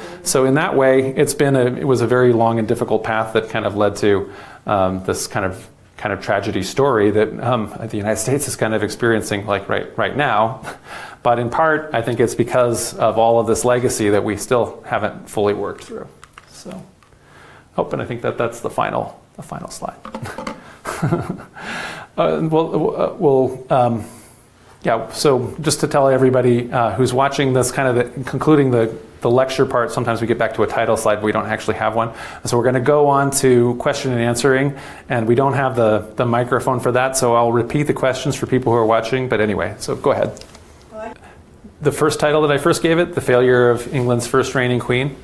in that way, it was a very long and difficult path that kind of led to this kind of tragedy story that the United States is kind of experiencing like right now. But in part, I think it's because of all of this legacy that we still haven't fully worked through. So, and I think that's the final slide. So just to tell everybody who's watching this, kind of concluding the lecture part, sometimes we get back to a title slide, but we don't actually have one. So we're going to go on to question and answering, and we don't have the microphone for that, so I'll repeat the questions for people who are watching. But anyway, so go ahead. The first title that I first gave it, The Failure of England's First Reigning Queen.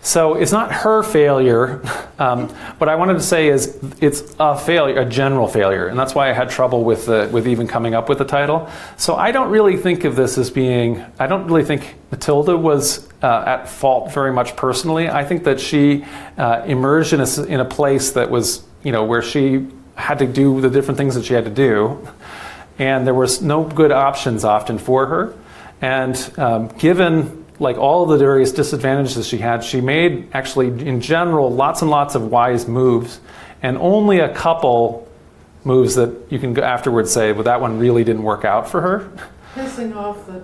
So it's not her failure. What I wanted to say is it's a failure, a general failure, and that's why I had trouble with even coming up with the title. So I don't really think of this as being. I don't really think Matilda was at fault very much personally. I think that she emerged in a place that was, where she had to do the different things that she had to do, and there was no good options often for her. And given like all of the various disadvantages she had, she made actually in general lots and lots of wise moves, and only a couple moves that you can afterwards say, well, that one really didn't work out for her. Pissing off the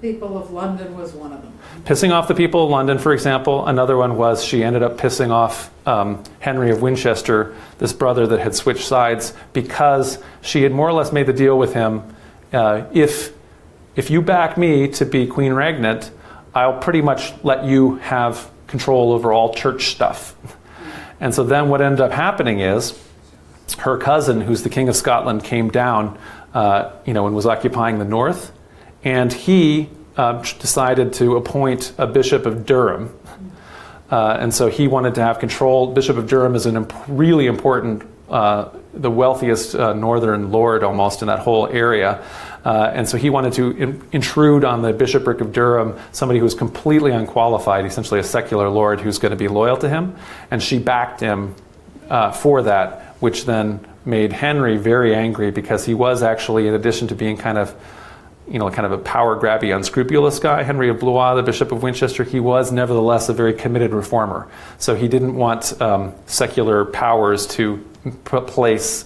people of London was one of them. Pissing off the people of London, for example. Another one was she ended up pissing off Henry of Winchester, this brother that had switched sides, because she had more or less made the deal with him, if you back me to be Queen Regnant, I'll pretty much let you have control over all church stuff. And so then what ended up happening is her cousin, who's the King of Scotland, came down, and was occupying the north, and he decided to appoint a Bishop of Durham And so he wanted to have control. Bishop of Durham is really important, the wealthiest northern lord almost in that whole area. And so he wanted to intrude on the bishopric of Durham, somebody who was completely unqualified, essentially a secular lord who's going to be loyal to him. And she backed him for that, which then made Henry very angry, because he was actually, in addition to being kind of a power-grabby, unscrupulous guy, Henry of Blois, the Bishop of Winchester, he was nevertheless a very committed reformer. So he didn't want secular powers to place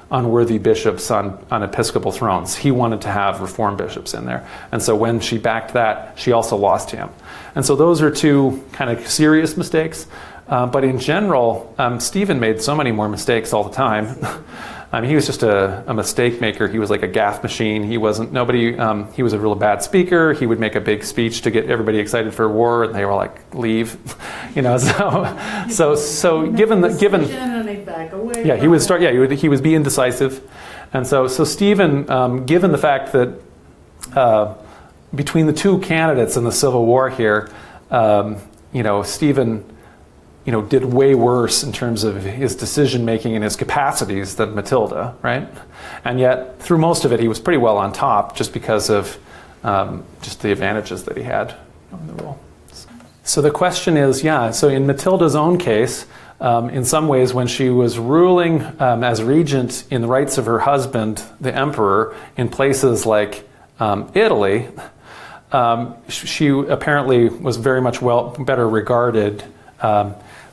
unworthy bishops on episcopal thrones. He wanted to have reformed bishops in there. And so when she backed that, she also lost him. And so those are two kind of serious mistakes. But in general, Stephen made so many more mistakes all the time. I mean, he was just a mistake maker. He was like a gaffe machine. He was a real bad speaker. He would make a big speech to get everybody excited for war, and they were like, leave. So given yeah, he would be indecisive. And so Stephen, given the fact that between the two candidates in the Civil War here, Stephen did way worse in terms of his decision-making and his capacities than Matilda, right? And yet, through most of it, he was pretty well on top, just because of just the advantages that he had in the role. So the question is, so in Matilda's own case, in some ways, when she was ruling as regent in the rights of her husband, the emperor, in places like Italy, she apparently was very much better regarded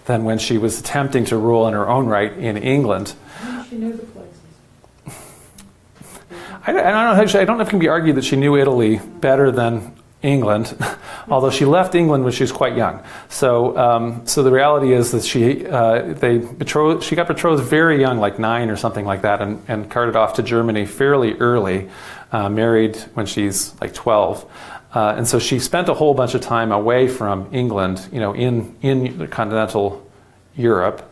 than when she was attempting to rule in her own right in England. She knew the places. I don't know if it can be argued that she knew Italy better than England, although she left England when she was quite young. So the reality is that she got betrothed very young, like 9 or something like that, and carted off to Germany fairly early, married when she's like 12. And so she spent a whole bunch of time away from England, in continental Europe.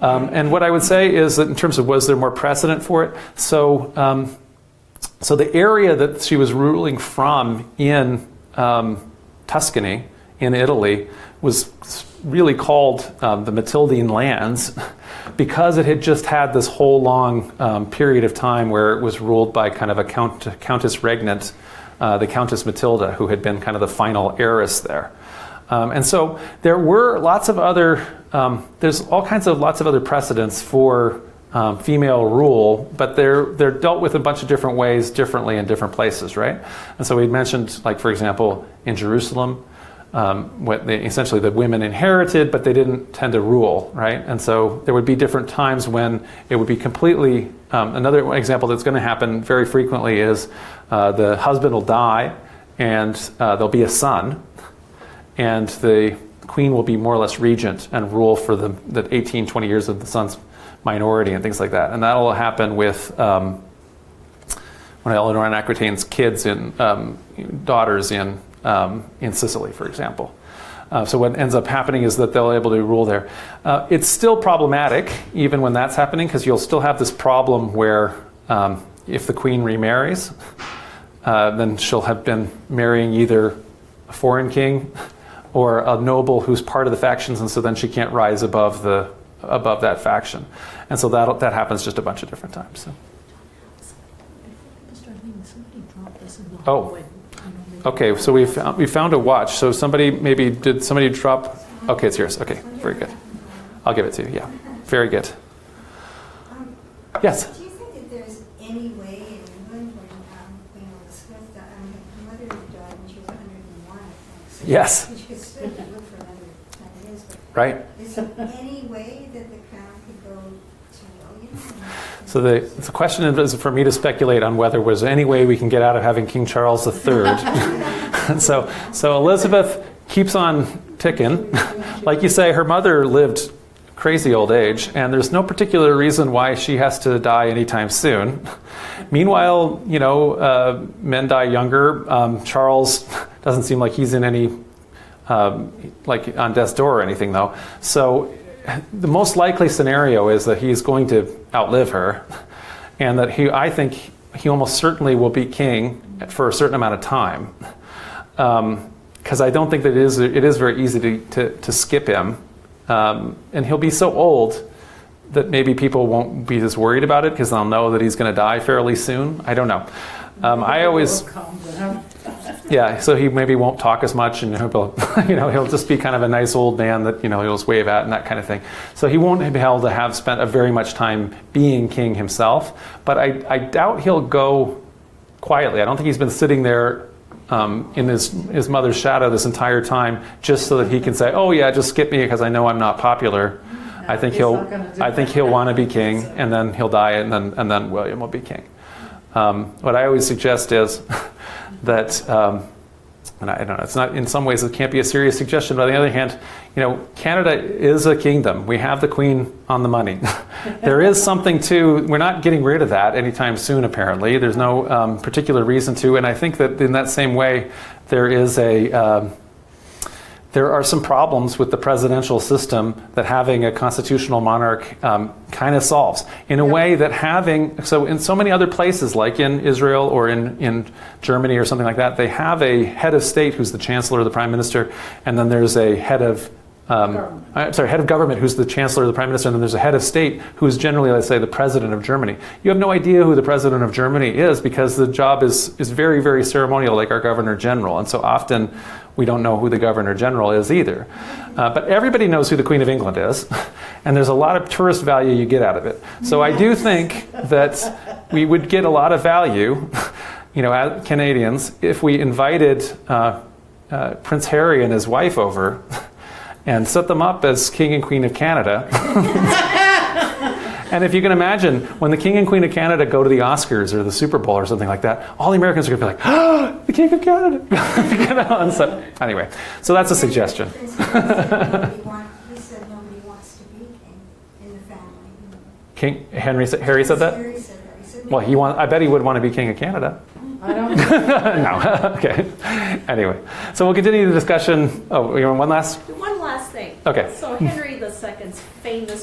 And what I would say is that in terms of was there more precedent for it, so the area that she was ruling from in Tuscany, in Italy, was really called the Matildian lands, because it had just had this whole long period of time where it was ruled by kind of a countess regnant, the Countess Matilda, who had been kind of the final heiress there. And so there were lots of other, there's lots of other precedents for female rule, but they're dealt with a bunch of different ways, differently in different places, right? And so we mentioned, like, for example, in Jerusalem, essentially the women inherited, but they didn't tend to rule, right? And so there would be different times when it would be completely, another example that's going to happen very frequently is the husband will die, and there'll be a son, and the queen will be more or less regent and rule for the 18, 20 years of the son's minority and things like that. And that'll happen with one of Eleanor and Aquitaine's kids daughters in Sicily, for example. So what ends up happening is that they'll be able to rule there. It's still problematic, even when that's happening, because you'll still have this problem where if the queen remarries, then she'll have been marrying either a foreign king or a noble who's part of the factions, and so then she can't rise above that faction. And so that happens just a bunch of different times. So. Oh. Okay, so we found a watch. So did somebody drop? Okay, it's yours. Okay, very good. I'll give it to you. Yeah, very good. Yes. Do you think that there's any way in England when Queen Elizabeth died? Her mother died when she was 101, I think. So yes. She could still live for another 10 years. But right. is there any way that the crown could go to William? So the question is for me to speculate on whether there's any way we can get out of having King Charles III. so Elizabeth keeps on ticking. Like you say, her mother lived crazy old age, and there's no particular reason why she has to die anytime soon. Meanwhile, men die younger. Charles doesn't seem like he's in any, like on death's door or anything, though. So the most likely scenario is that he's going to outlive her, and that I think he almost certainly will be king for a certain amount of time. Because because I don't think that it is very easy to skip him. And he'll be so old that maybe people won't be as worried about it because they'll know that he's going to die fairly soon. I don't know. I always, yeah, so he maybe won't talk as much, and he'll just be kind of a nice old man that he'll just wave at and that kind of thing. So he won't be able to have spent a very much time being king himself. But I doubt he'll go quietly. I don't think he's been sitting there in his mother's shadow this entire time just so that he can say, "Oh yeah, just skip me because I know I'm not popular." No, I think he'll want to be king, and then he'll die, and then William will be king. What I always suggest is that, and I don't know, it's not, in some ways it can't be a serious suggestion, but on the other hand, Canada is a kingdom. We have the Queen on the money. There is something to, we're not getting rid of that anytime soon, apparently. There's no particular reason to, and I think that in that same way, there are some problems with the presidential system that having a constitutional monarch kind of solves. In a way that so in so many other places, like in Israel or in Germany or something like that, they have a head of state who's the chancellor or the prime minister, and then there's a head of head of government who's the chancellor or the prime minister, and then there's a head of state who's generally, let's say, the president of Germany. You have no idea who the president of Germany is because the job is very, very ceremonial, like our governor general, and so often we don't know who the governor general is either. But everybody knows who the Queen of England is, and there's a lot of tourist value you get out of it. So I do think that we would get a lot of value, as Canadians, if we invited Prince Harry and his wife over and set them up as King and Queen of Canada. And if you can imagine, when the King and Queen of Canada go to the Oscars or the Super Bowl or something like that, all the Americans are going to be like, "Oh, the King of Canada!" And so, anyway, so that's a suggestion. He said nobody wants to be king in the family. Harry said that? Harry said that. He said, Well, I bet he would want to be King of Canada. I don't know. No, okay. Anyway, so we'll continue the discussion. Oh, you want one last? One last thing. Okay. So Henry II's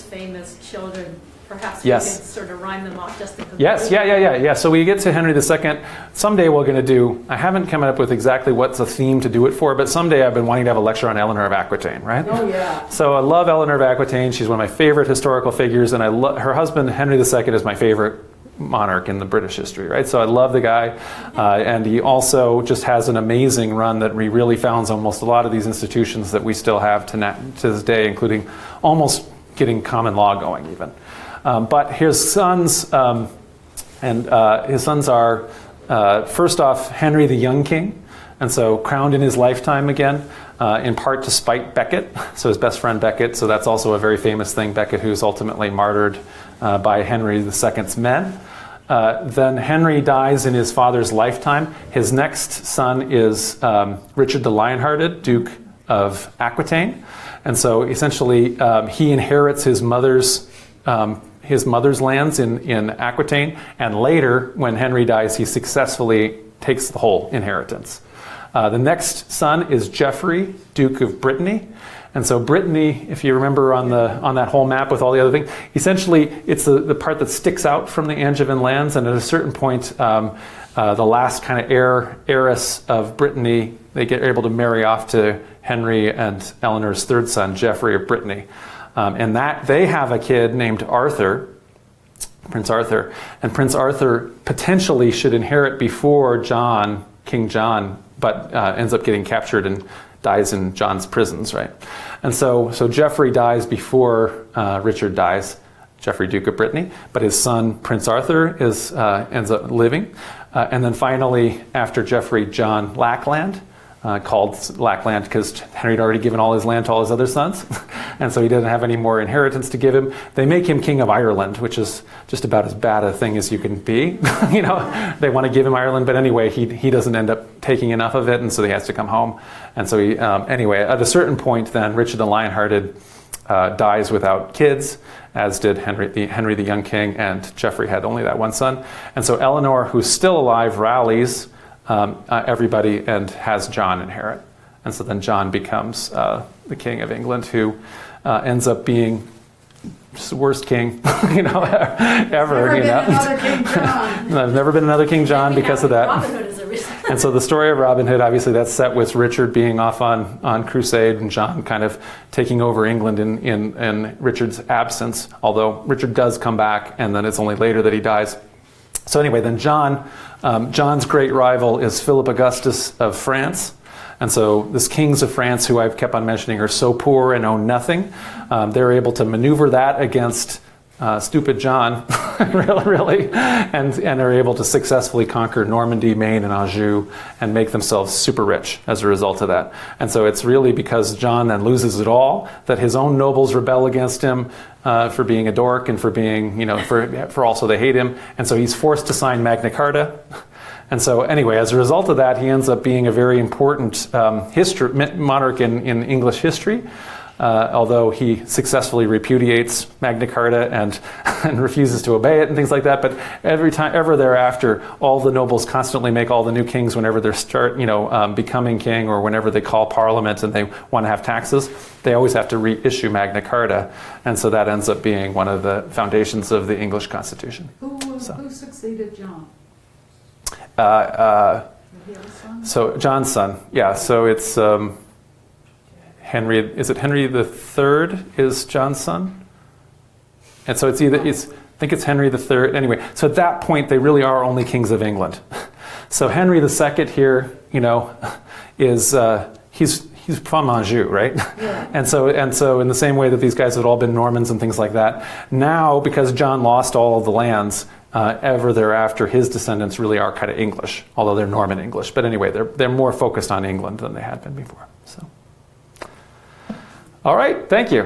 famous children, perhaps we Yes. can sort of rhyme them off just to conclude. Yes, yeah. So we get to Henry II. Someday we're going to do, I haven't come up with exactly what's the theme to do it for, but someday I've been wanting to have a lecture on Eleanor of Aquitaine, right? Oh, yeah. So I love Eleanor of Aquitaine. She's one of my favorite historical figures, and her husband, Henry II, is my favorite monarch in the British history, right? So I love the guy, and he also just has an amazing run that really founds almost a lot of these institutions that we still have to this day, including almost getting common law going even. But his sons, his sons are, first off, Henry the Young King, and so crowned in his lifetime again, in part to spite Becket, so his best friend Becket, so that's also a very famous thing, Becket, who's ultimately martyred by Henry II's men. Then Henry dies in his father's lifetime. His next son is Richard the Lionhearted, Duke of Aquitaine, and so essentially he inherits his mother's lands in Aquitaine, and later, when Henry dies, he successfully takes the whole inheritance. The next son is Geoffrey, Duke of Brittany. And so Brittany, if you remember on that whole map with all the other things, essentially it's the part that sticks out from the Angevin lands, and at a certain point, the last kind of heiress of Brittany, they get able to marry off to Henry and Eleanor's third son, Geoffrey of Brittany. And that they have a kid named Arthur, Prince Arthur, and Prince Arthur potentially should inherit before King John, but ends up getting captured and dies in John's prisons, right? And so Geoffrey dies before Richard dies, Geoffrey, Duke of Brittany, but his son, Prince Arthur, ends up living. And then finally, after Geoffrey, John Lackland, called Lackland because Henry had already given all his land to all his other sons, and so he didn't have any more inheritance to give him. They make him King of Ireland, which is just about as bad a thing as you can be. They want to give him Ireland, but anyway, he doesn't end up taking enough of it, and so he has to come home. And so he, anyway, at a certain point, then Richard the Lionhearted dies without kids, as did Henry the Young King, and Geoffrey had only that one son. And so Eleanor, who's still alive, rallies everybody and has John inherit. And so then John becomes the King of England, who ends up being just the worst king, ever. Another King John. There's never been another King John because of that. Robin Hood is a reason. And so the story of Robin Hood, obviously that's set with Richard being off on crusade and John kind of taking over England in Richard's absence, although Richard does come back and then it's only later that he dies. So anyway, then John's great rival is Philip Augustus of France. And so these kings of France, who I've kept on mentioning, are so poor and own nothing. They're able to maneuver that against stupid John, really, and are able to successfully conquer Normandy, Maine, and Anjou, and make themselves super rich as a result of that. And so it's really because John then loses it all that his own nobles rebel against him for being a dork and for being, for also they hate him. And so he's forced to sign Magna Carta. And so anyway, as a result of that, he ends up being a very important monarch in English history. Although he successfully repudiates Magna Carta and refuses to obey it and things like that. But ever thereafter, all the nobles constantly make all the new kings whenever they becoming king or whenever they call parliament and they want to have taxes, they always have to reissue Magna Carta. And so that ends up being one of the foundations of the English Constitution. Who succeeded John? Did he have a son? So John's son, yeah. So it's Henry. Is it Henry III? Is John's son? And so I think it's Henry III. Anyway, so at that point they really are only kings of England. So Henry II here, is he's from Anjou, right? Yeah. And so in the same way that these guys had all been Normans and things like that, now because John lost all of the lands, ever thereafter, his descendants really are kind of English, although they're Norman English. But anyway, they're more focused on England than they had been before. So, all right, thank you.